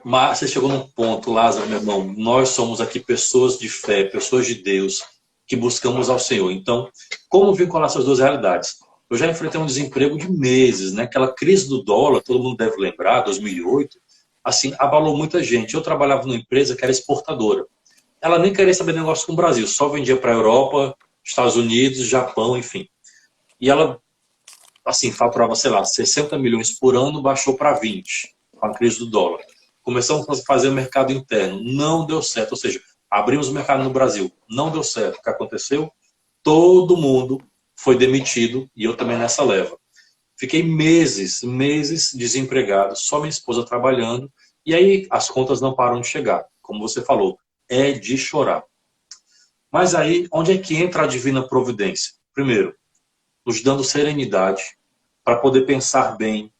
Mas você chegou num ponto, Lázaro, meu irmão, nós somos aqui pessoas de fé, pessoas de Deus, que buscamos ao Senhor. Então, como vincular essas duas realidades? Eu já enfrentei um desemprego de meses, né? Aquela crise do dólar, todo mundo deve lembrar, 2008, assim, abalou muita gente. Eu trabalhava numa empresa que era exportadora. Ela nem queria saber negócio com o Brasil, só vendia para a Europa, Estados Unidos, Japão, enfim. E ela, assim, faturava, sei lá, 60 milhões por ano, baixou para 20, com a crise do dólar. Começamos a fazer o mercado interno, não deu certo. Ou seja, abrimos o mercado no Brasil, não deu certo. O que aconteceu? Todo mundo foi demitido, e eu também nessa leva. Fiquei meses desempregado, só minha esposa trabalhando, e aí as contas não param de chegar. Como você falou, é de chorar. Mas aí, onde é que entra a divina providência? Primeiro, nos dando serenidade para poder pensar bem,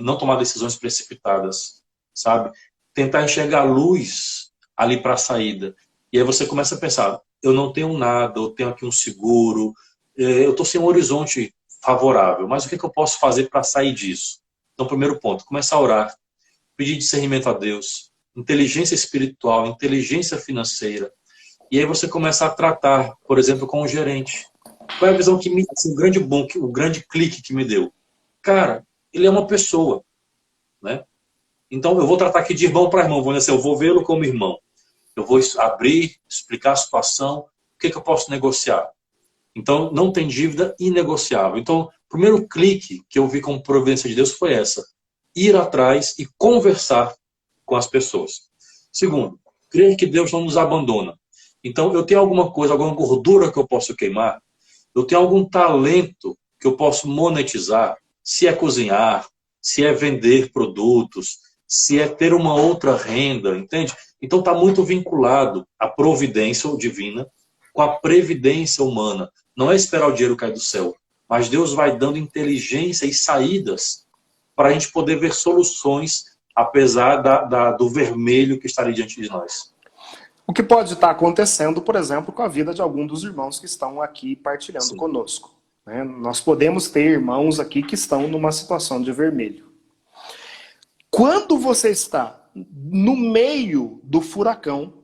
não tomar decisões precipitadas, sabe? Tentar enxergar luz ali para a saída. E aí você começa a pensar, eu não tenho nada, eu tenho aqui um seguro, eu estou sem um horizonte favorável, mas o que eu posso fazer para sair disso? Então, primeiro ponto, começar a orar, pedir discernimento a Deus, inteligência espiritual, inteligência financeira. E aí você começa a tratar, por exemplo, com o gerente. Qual é a visão que me, assim, o grande clique que me deu? Cara, ele é uma pessoa, né? Então eu vou tratar aqui de irmão para irmão, vou dizer, eu vou vê-lo como irmão. Eu vou abrir, explicar a situação, o que eu posso negociar. Então não tem dívida inegociável. Então o primeiro clique que eu vi como providência de Deus foi essa: ir atrás e conversar com as pessoas. Segundo, crer que Deus não nos abandona. Então eu tenho alguma coisa, alguma gordura que eu posso queimar, eu tenho algum talento que eu posso monetizar, se é cozinhar, se é vender produtos, se é ter uma outra renda, entende? Então está muito vinculado a providência divina com a previdência humana. Não é esperar o dinheiro cair do céu, mas Deus vai dando inteligência e saídas para a gente poder ver soluções, apesar do vermelho que está ali diante de nós. O que pode estar acontecendo, por exemplo, com a vida de algum dos irmãos que estão aqui partilhando Sim. conosco, né? Nós podemos ter irmãos aqui que estão numa situação de vermelho. Quando você está no meio do furacão,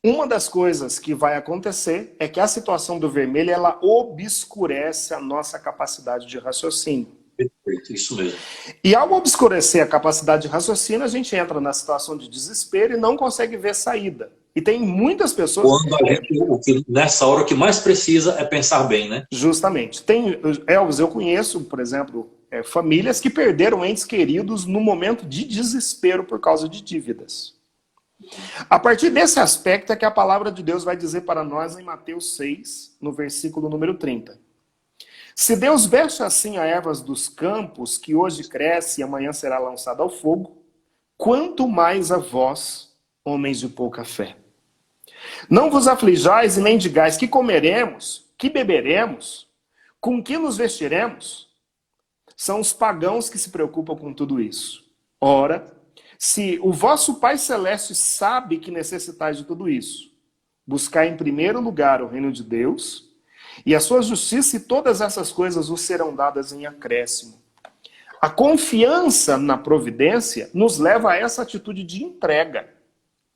uma das coisas que vai acontecer é que a situação do vermelho, ela obscurece a nossa capacidade de raciocínio. Perfeito, isso mesmo. E ao obscurecer a capacidade de raciocínio, a gente entra na situação de desespero e não consegue ver saída. E tem muitas pessoas... Quando nessa hora o que mais precisa é pensar bem, né? Justamente. Elvis, eu conheço, por exemplo, famílias que perderam entes queridos no momento de desespero por causa de dívidas. A partir desse aspecto é que a palavra de Deus vai dizer para nós em Mateus 6, no versículo número 30. Se Deus veste assim a ervas dos campos, que hoje cresce e amanhã será lançada ao fogo, quanto mais a vós, homens de pouca fé. Não vos aflijais e nem digais que comeremos, que beberemos, com que nos vestiremos. São os pagãos que se preocupam com tudo isso. Ora, se o vosso Pai Celeste sabe que necessitais de tudo isso, buscai em primeiro lugar o reino de Deus e a sua justiça, e todas essas coisas vos serão dadas em acréscimo. A confiança na providência nos leva a essa atitude de entrega.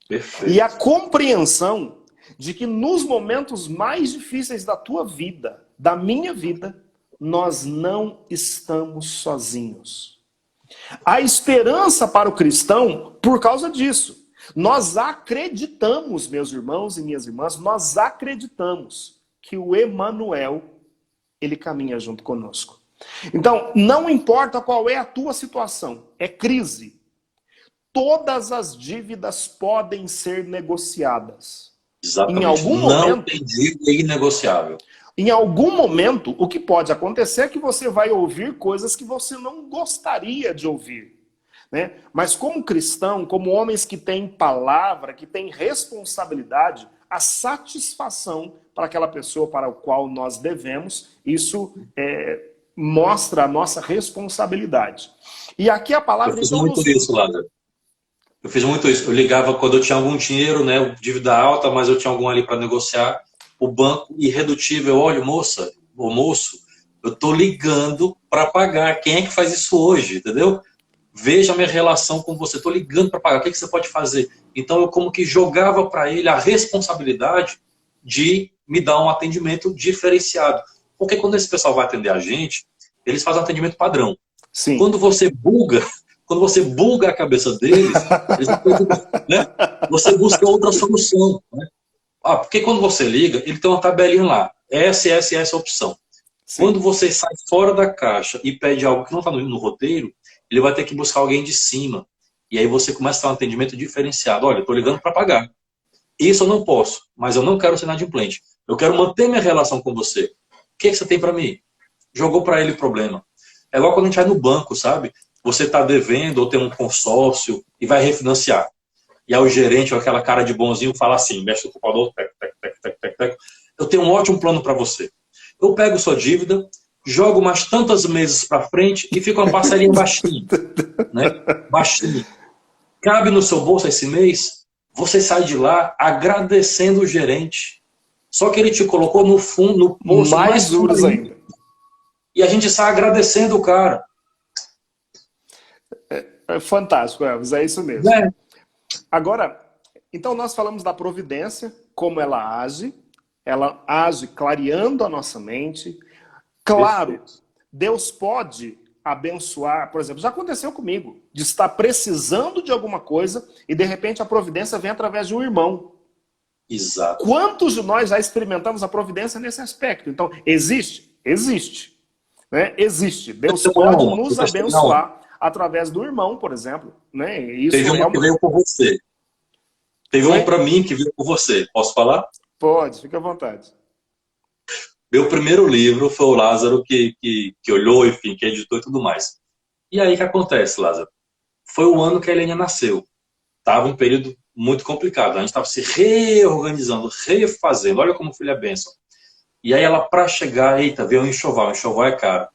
Perfeito. E a compreensão de que nos momentos mais difíceis da tua vida, da minha vida, nós não estamos sozinhos. A esperança para o cristão, por causa disso. Nós acreditamos, meus irmãos e minhas irmãs, nós acreditamos que o Emanuel, ele caminha junto conosco. Então, não importa qual é a tua situação, é crise. Todas as dívidas podem ser negociadas. Exatamente. Em algum não momento, tem dívida inegociável. Em algum momento, o que pode acontecer é que você vai ouvir coisas que você não gostaria de ouvir, né? Mas como cristão, como homens que têm palavra, que têm responsabilidade, a satisfação para aquela pessoa para a qual nós devemos, isso mostra a nossa responsabilidade. E aqui a palavra... Eu fiz muito isso, Lázaro. Eu fiz muito isso. Eu ligava quando eu tinha algum dinheiro, né, dívida alta, mas eu tinha algum ali para negociar, o banco irredutível. Olha, moça, o moço, eu estou ligando para pagar. Quem é que faz isso hoje, entendeu? veja a minha relação com você, estou ligando para pagar, o que, que você pode fazer? Então eu como que jogava para ele a responsabilidade de me dar um atendimento diferenciado. Porque quando esse pessoal vai atender a gente, eles fazem um atendimento padrão. Sim. Quando você buga a cabeça deles, eles, né, você busca outra solução. Né? Porque quando você liga, ele tem uma tabelinha lá, essa opção. Sim. Quando você sai fora da caixa e pede algo que não está no roteiro, ele vai ter que buscar alguém de cima. E aí você começa a ter um atendimento diferenciado. Olha, eu estou ligando para pagar. Isso eu não posso, mas eu não quero ser inadimplente. Eu quero manter minha relação com você. O que, é que você tem para mim? Jogou para ele o problema. É igual quando a gente vai no banco, sabe? Você está devendo ou tem um consórcio e vai refinanciar. E aí o gerente, com aquela cara de bonzinho, fala assim, mexe o computador, eu tenho um ótimo plano para você. Eu pego sua dívida, jogo mais tantos meses para frente e fica uma parcelinha baixinha. Né? Baixinha. Cabe no seu bolso esse mês, você sai de lá agradecendo o gerente. Só que ele te colocou no fundo, no bolso mais juros ainda. E a gente sai agradecendo o cara. É fantástico, Elvis, é isso mesmo. É. Agora, então nós falamos da providência, como ela age clareando a nossa mente. Claro, perfeito. Deus pode abençoar, por exemplo, já aconteceu comigo, de estar precisando de alguma coisa e de repente a providência vem através de um irmão. Exato. Quantos de nós já experimentamos a providência nesse aspecto? Então, existe. Né? Existe. Deus pode nos abençoar através do irmão, por exemplo. Né? Isso teve uma que veio por você. Teve uma para mim que veio por você. Posso falar? Pode, fica à vontade. Meu primeiro livro foi o Lázaro que olhou, enfim, que editou e tudo mais. E aí o que acontece, Lázaro? Foi o ano que a Helena nasceu. Estava um período muito complicado. A gente estava se reorganizando, refazendo. Olha como foi a bênção. E aí ela, para chegar, eita, veio um enxoval é caro.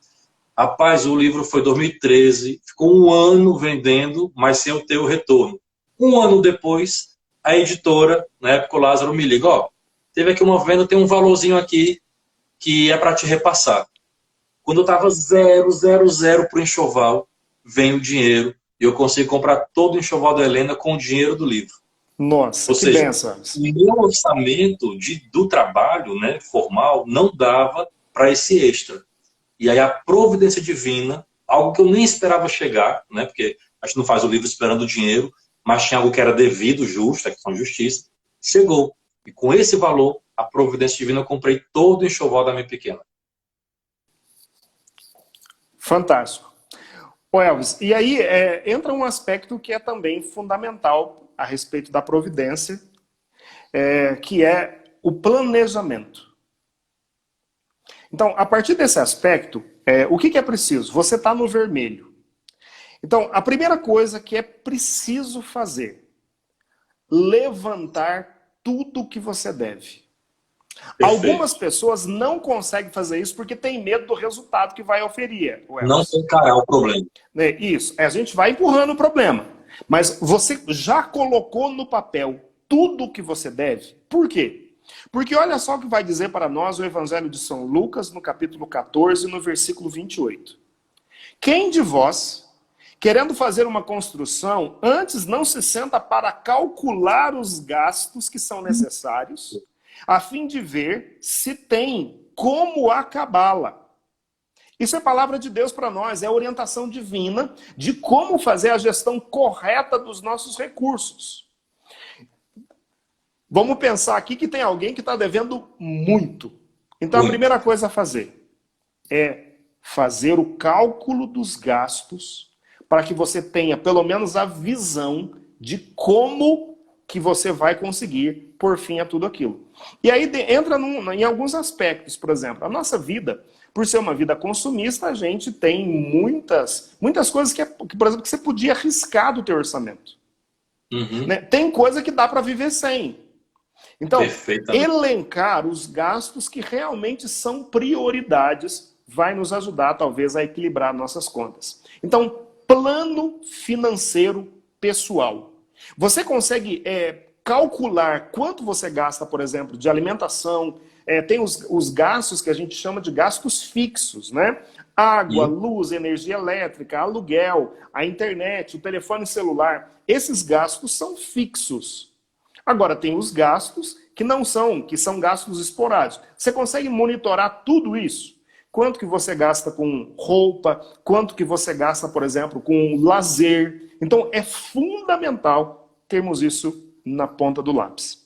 Rapaz, o livro foi 2013, ficou um ano vendendo, mas sem eu ter o retorno. Um ano depois, a editora, na época o Lázaro me liga, ó, teve aqui uma venda, tem um valorzinho aqui que é para te repassar. Quando eu estava 000 para o enxoval, vem o dinheiro e eu consigo comprar todo o enxoval da Helena com o dinheiro do livro. Nossa, ou que seja, benção. O meu orçamento do trabalho, né, formal não dava para esse extra. E aí a providência divina, algo que eu nem esperava chegar, né, porque a gente não faz o livro esperando o dinheiro, mas tinha algo que era devido, justo, a questão de justiça, chegou. E com esse valor, a providência divina, eu comprei todo o enxoval da minha pequena. Fantástico. Ô Elvis, e aí entra um aspecto que é também fundamental a respeito da providência, que é o planejamento. Então, a partir desse aspecto, o que é preciso? Você está no vermelho. Então, a primeira coisa que é preciso fazer, levantar tudo o que você deve. Perfeito. Algumas pessoas não conseguem fazer isso porque tem medo do resultado que vai oferir. Não encarar o problema. Isso, a gente vai empurrando o problema. Mas você já colocou no papel tudo o que você deve? Por quê? Porque olha só o que vai dizer para nós o Evangelho de São Lucas, no capítulo 14, no versículo 28. Quem de vós, querendo fazer uma construção, antes não se senta para calcular os gastos que são necessários, a fim de ver se tem como acabá-la? Isso é palavra de Deus para nós, é orientação divina de como fazer a gestão correta dos nossos recursos. Vamos pensar aqui que tem alguém que está devendo muito. Então a primeira coisa a fazer é fazer o cálculo dos gastos para que você tenha pelo menos a visão de como que você vai conseguir por fim a tudo aquilo. E aí entra em alguns aspectos, por exemplo, a nossa vida, por ser uma vida consumista, a gente tem muitas coisas que, por exemplo, que você podia arriscar do teu orçamento. Uhum. Né? Tem coisa que dá para viver sem. Então, elencar os gastos que realmente são prioridades vai nos ajudar, talvez, a equilibrar nossas contas. Então, plano financeiro pessoal. Você consegue calcular quanto você gasta, por exemplo, de alimentação, tem os gastos que a gente chama de gastos fixos, né? Água, E luz, energia elétrica, aluguel, a internet, o telefone celular. Esses gastos são fixos. Agora, tem os gastos que não são, que são gastos esporádicos. Você consegue monitorar tudo isso? Quanto que você gasta com roupa, quanto que você gasta, por exemplo, com lazer. Então, é fundamental termos isso na ponta do lápis.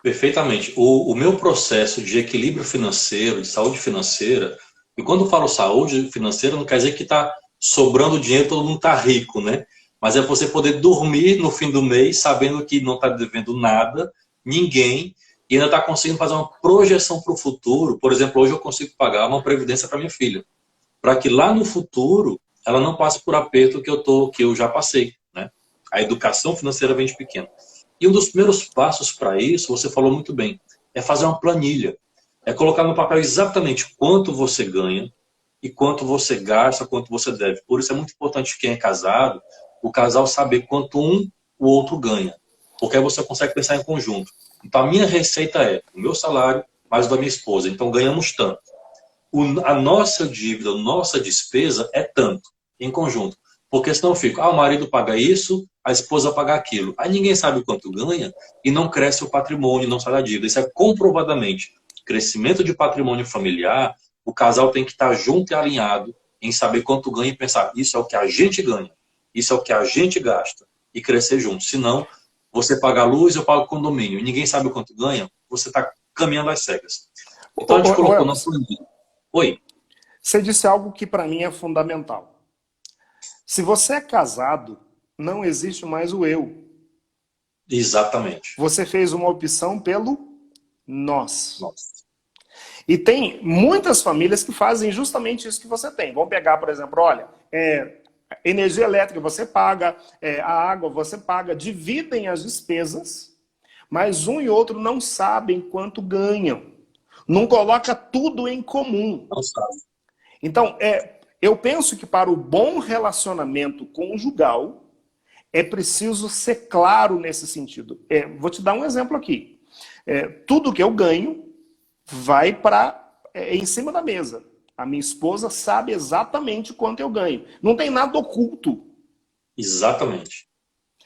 perfeitamente. O meu processo de equilíbrio financeiro, de saúde financeira, e quando eu falo saúde financeira, não quer dizer que está sobrando dinheiro, todo mundo está rico, né? Mas é você poder dormir no fim do mês sabendo que não está devendo nada, ninguém, e ainda está conseguindo fazer uma projeção para o futuro. Por exemplo, hoje eu consigo pagar uma previdência para minha filha, para que lá no futuro ela não passe por aperto que eu já passei, né? A educação financeira vem de pequeno. E um dos primeiros passos para isso, você falou muito bem, é fazer uma planilha. É colocar no papel exatamente quanto você ganha e quanto você gasta, quanto você deve. Por isso é muito importante quem é casado, o casal saber quanto o outro ganha. Porque aí você consegue pensar em conjunto. Então a minha receita é o meu salário mais o da minha esposa. Então ganhamos tanto. A nossa dívida, a nossa despesa é tanto, em conjunto. Porque senão fica, o marido paga isso, a esposa paga aquilo. Aí ninguém sabe quanto ganha e não cresce o patrimônio, não sai da dívida. Isso é comprovadamente. Crescimento de patrimônio familiar, o casal tem que estar junto e alinhado em saber quanto ganha e pensar, isso é o que a gente ganha, isso é o que a gente gasta, e crescer junto. Senão, você paga a luz, eu pago o condomínio, e ninguém sabe quanto ganha, você está caminhando às cegas. Então a gente colocou na planilha. Oi. Você disse algo que para mim é fundamental. Se você é casado, não existe mais o eu. Exatamente. Você fez uma opção pelo nós. Nossa. E tem muitas famílias que fazem justamente isso que você tem. Vamos pegar, por exemplo, olha, energia elétrica você paga, a água você paga, dividem as despesas, mas um e outro não sabem quanto ganham. Não coloca tudo em comum. Não sabe. Então, eu penso que para o bom relacionamento conjugal, é preciso ser claro nesse sentido. Vou te dar um exemplo aqui. Tudo que eu ganho vai em cima da mesa. A minha esposa sabe exatamente quanto eu ganho. Não tem nada oculto. Exatamente.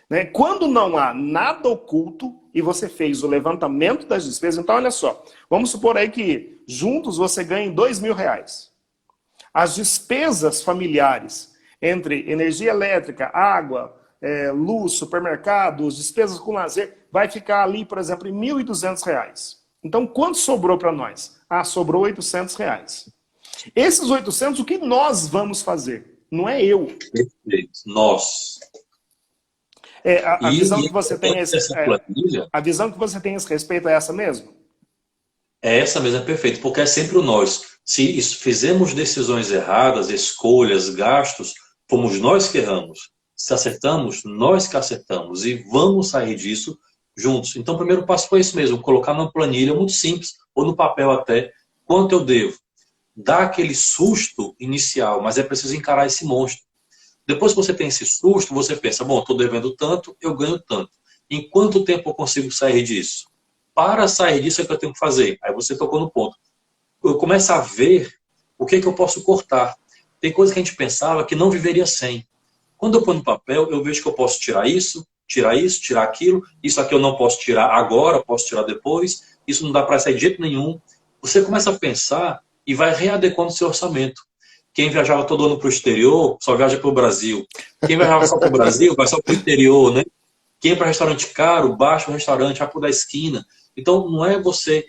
Né? Quando não há nada oculto e você fez o levantamento das despesas, então olha só, vamos supor aí que juntos você ganhe R$2.000. As despesas familiares entre energia elétrica, água, luz, supermercados, despesas com lazer, vai ficar ali, por exemplo, em R$1.200. Então, quanto sobrou para nós? Sobrou R$800. Esses 800, o que nós vamos fazer? Não é eu. Perfeito. Nós. A visão que você tem essa planilha, a visão que você tem a esse respeito é essa mesmo? é essa mesmo, é perfeito, porque é sempre o nós. Se fizemos decisões erradas, escolhas, gastos, fomos nós que erramos. Se acertamos, nós que acertamos. E vamos sair disso juntos. Então, o primeiro passo foi isso mesmo, colocar numa planilha muito simples, ou no papel até, quanto eu devo. Dá aquele susto inicial, mas é preciso encarar esse monstro. Depois que você tem esse susto, você pensa, bom, estou devendo tanto, eu ganho tanto. Em quanto tempo eu consigo sair disso? Para sair disso é que eu tenho que fazer. Aí você tocou no ponto. Eu começo a ver o que eu posso cortar. Tem coisa que a gente pensava que não viveria sem. Quando eu ponho no papel, eu vejo que eu posso tirar isso, tirar aquilo. Isso aqui eu não posso tirar agora, posso tirar depois. Isso não dá para sair de jeito nenhum. Você começa a pensar e vai readequando o seu orçamento. Quem viajava todo ano para o exterior, só viaja para o Brasil. Quem viajava só para o Brasil, vai só para o interior, né? Quem é para restaurante caro, baixa o restaurante, vai para o da esquina. Então, não é você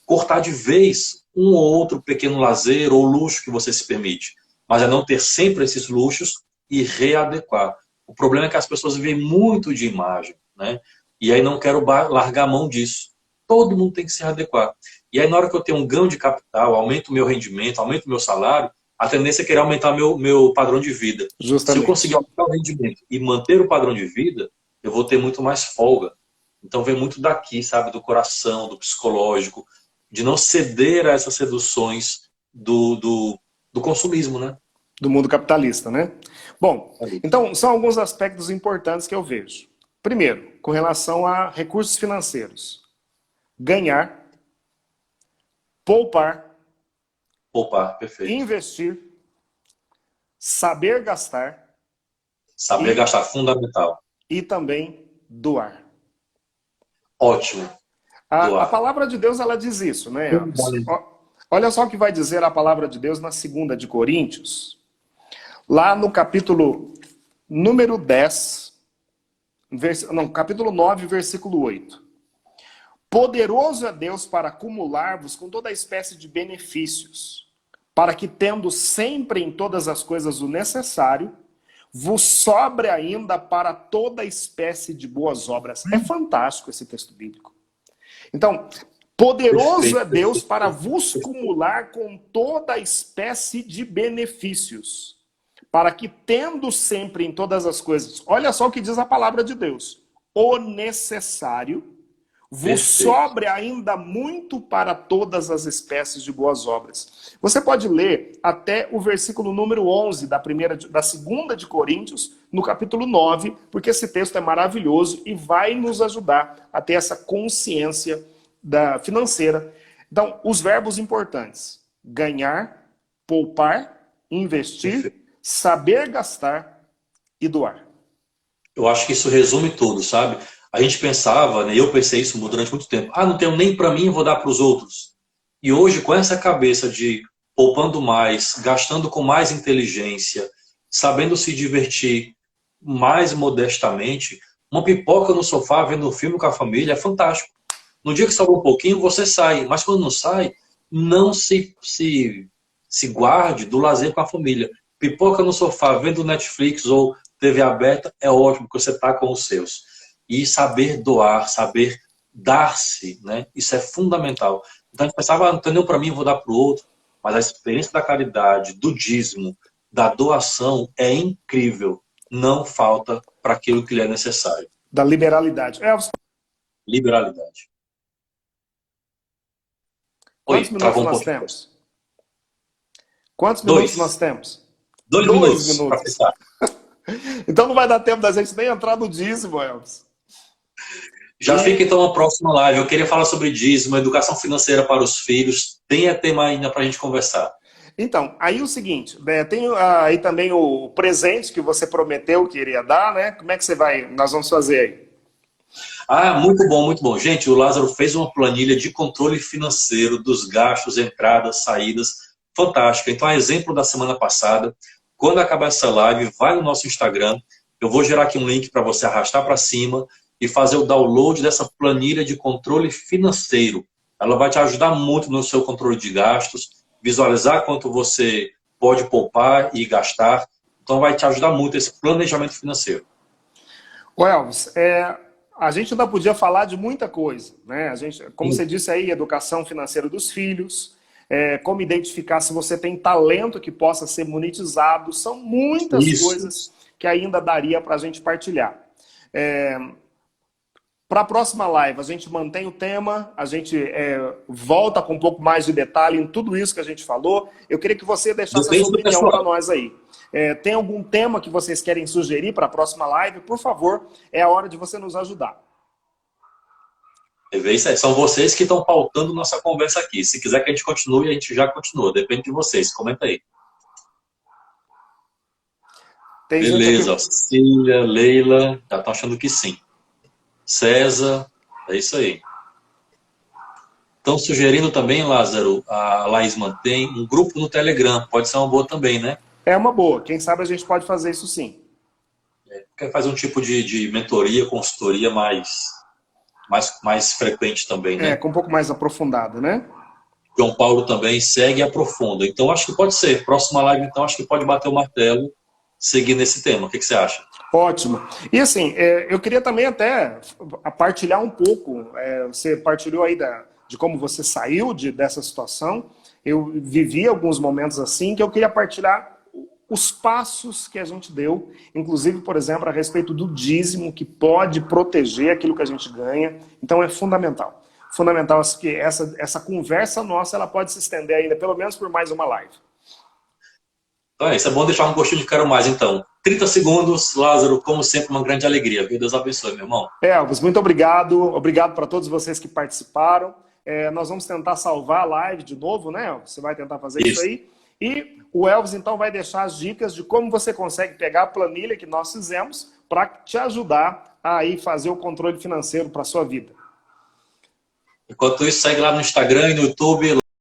cortar de vez um ou outro pequeno lazer ou luxo que você se permite, mas é não ter sempre esses luxos e readequar. O problema é que as pessoas vivem muito de imagem, né? E aí não quero largar a mão disso. Todo mundo tem que se readequar. E aí, na hora que eu tenho um ganho de capital, aumento o meu rendimento, aumento o meu salário, a tendência é querer aumentar meu padrão de vida. Justamente. Se eu conseguir aumentar o rendimento e manter o padrão de vida, eu vou ter muito mais folga. Então vem muito daqui, sabe? Do coração, do psicológico, de não ceder a essas seduções do consumismo, né? Do mundo capitalista, né? Bom, então são alguns aspectos importantes que eu vejo. Primeiro, com relação a recursos financeiros. Ganhar poupar, Poupar, perfeito. investir, saber gastar Saber gastar, fundamental. e também doar. Ótimo. A Doar. palavra de Deus, ela diz isso, né, Elvis? Olha só o que vai dizer a palavra de Deus na 2ª de Coríntios, lá no capítulo número 10, capítulo 9, versículo 8. Poderoso é Deus para acumular-vos com toda espécie de benefícios, para que, tendo sempre em todas as coisas o necessário, vos sobre ainda para toda espécie de boas obras. É fantástico esse texto bíblico. Então, poderoso é Deus para vos acumular com toda espécie de benefícios, para que, tendo sempre em todas as coisas, olha só o que diz a palavra de Deus, o necessário, vos sobre ainda muito para todas as espécies de boas obras. Você pode ler até o versículo número 11 da 2ª de Coríntios, no capítulo 9, porque esse texto é maravilhoso e vai nos ajudar a ter essa consciência financeira. Então, os verbos importantes: ganhar, poupar, investir, saber gastar e doar. Eu acho que isso resume tudo, sabe? A gente pensava, né, eu pensei isso durante muito tempo, não tenho nem para mim, vou dar para os outros. E hoje, com essa cabeça de poupando mais, gastando com mais inteligência, sabendo se divertir mais modestamente, uma pipoca no sofá, vendo um filme com a família, é fantástico. No dia que sobra um pouquinho, você sai. Mas quando não sai, não se guarde do lazer com a família. Pipoca no sofá, vendo Netflix ou TV aberta, é ótimo, porque você está com os seus. E saber doar, saber dar-se, né? Isso é fundamental. Então a gente pensava, não tem nem para mim, vou dar para o outro. Mas a experiência da caridade, do dízimo, da doação é incrível. Não falta para aquilo que lhe é necessário. Da liberalidade. Liberalidade. Quantos minutos nós temos? Quantos minutos nós temos? 2 minutos. Para pensar. Então não vai dar tempo da gente nem entrar no dízimo, Elvis. Já fica então a próxima live. Eu queria falar sobre dízimo, educação financeira para os filhos. Tem tema ainda para a gente conversar. Então, aí o seguinte, tem aí também o presente que você prometeu que iria dar, né? Como é que nós vamos fazer aí? Muito bom, muito bom. Gente, o Lázaro fez uma planilha de controle financeiro dos gastos, entradas, saídas, fantástica. Então, a exemplo da semana passada, quando acabar essa live, vai no nosso Instagram, eu vou gerar aqui um link para você arrastar para cima e fazer o download dessa planilha de controle financeiro. Ela vai te ajudar muito no seu controle de gastos, visualizar quanto você pode poupar e gastar. Então vai te ajudar muito esse planejamento financeiro. Elvis, a gente ainda podia falar de muita coisa, né? Como você disse aí, educação financeira dos filhos, como identificar se você tem talento que possa ser monetizado, são muitas coisas que ainda daria para a gente partilhar. Para a próxima live, a gente mantém o tema, a gente volta com um pouco mais de detalhe em tudo isso que a gente falou. Eu queria que você deixasse a sua opinião para nós aí. Tem algum tema que vocês querem sugerir para a próxima live? Por favor, é a hora de você nos ajudar. São vocês que estão pautando nossa conversa aqui. Se quiser que a gente continue, a gente já continua. Depende de vocês. Comenta aí. Beleza. Cília, Leila, já estão achando que sim. César, é isso aí. Estão sugerindo também, Lázaro, a Laís mantém um grupo no Telegram. Pode ser uma boa também, né? É uma boa. Quem sabe a gente pode fazer isso sim. Quer fazer um tipo de mentoria, consultoria mais frequente também, né? Com um pouco mais aprofundada, né? João Paulo também segue e aprofunda. Então, acho que pode ser. Próxima live, então, acho que pode bater o martelo, seguir nesse tema. O que você acha? Ótimo. E assim, eu queria também até partilhar um pouco, você partilhou aí de como você saiu dessa situação. Eu vivi alguns momentos assim, que eu queria partilhar os passos que a gente deu, inclusive, por exemplo, a respeito do dízimo, que pode proteger aquilo que a gente ganha. Então é fundamental. Fundamental que essa conversa nossa ela pode se estender ainda, pelo menos por mais uma live. Então isso é bom deixar um gostinho de quero mais, então. 30 segundos, Lázaro, como sempre, uma grande alegria. Deus abençoe, meu irmão. Elvis, muito obrigado. Obrigado para todos vocês que participaram. nós vamos tentar salvar a live de novo, né? Você vai tentar fazer isso Isso. aí. E o Elvis, então, vai deixar as dicas de como você consegue pegar a planilha que nós fizemos para te ajudar a aí fazer o controle financeiro para a sua vida. Enquanto isso, segue lá no Instagram e no YouTube,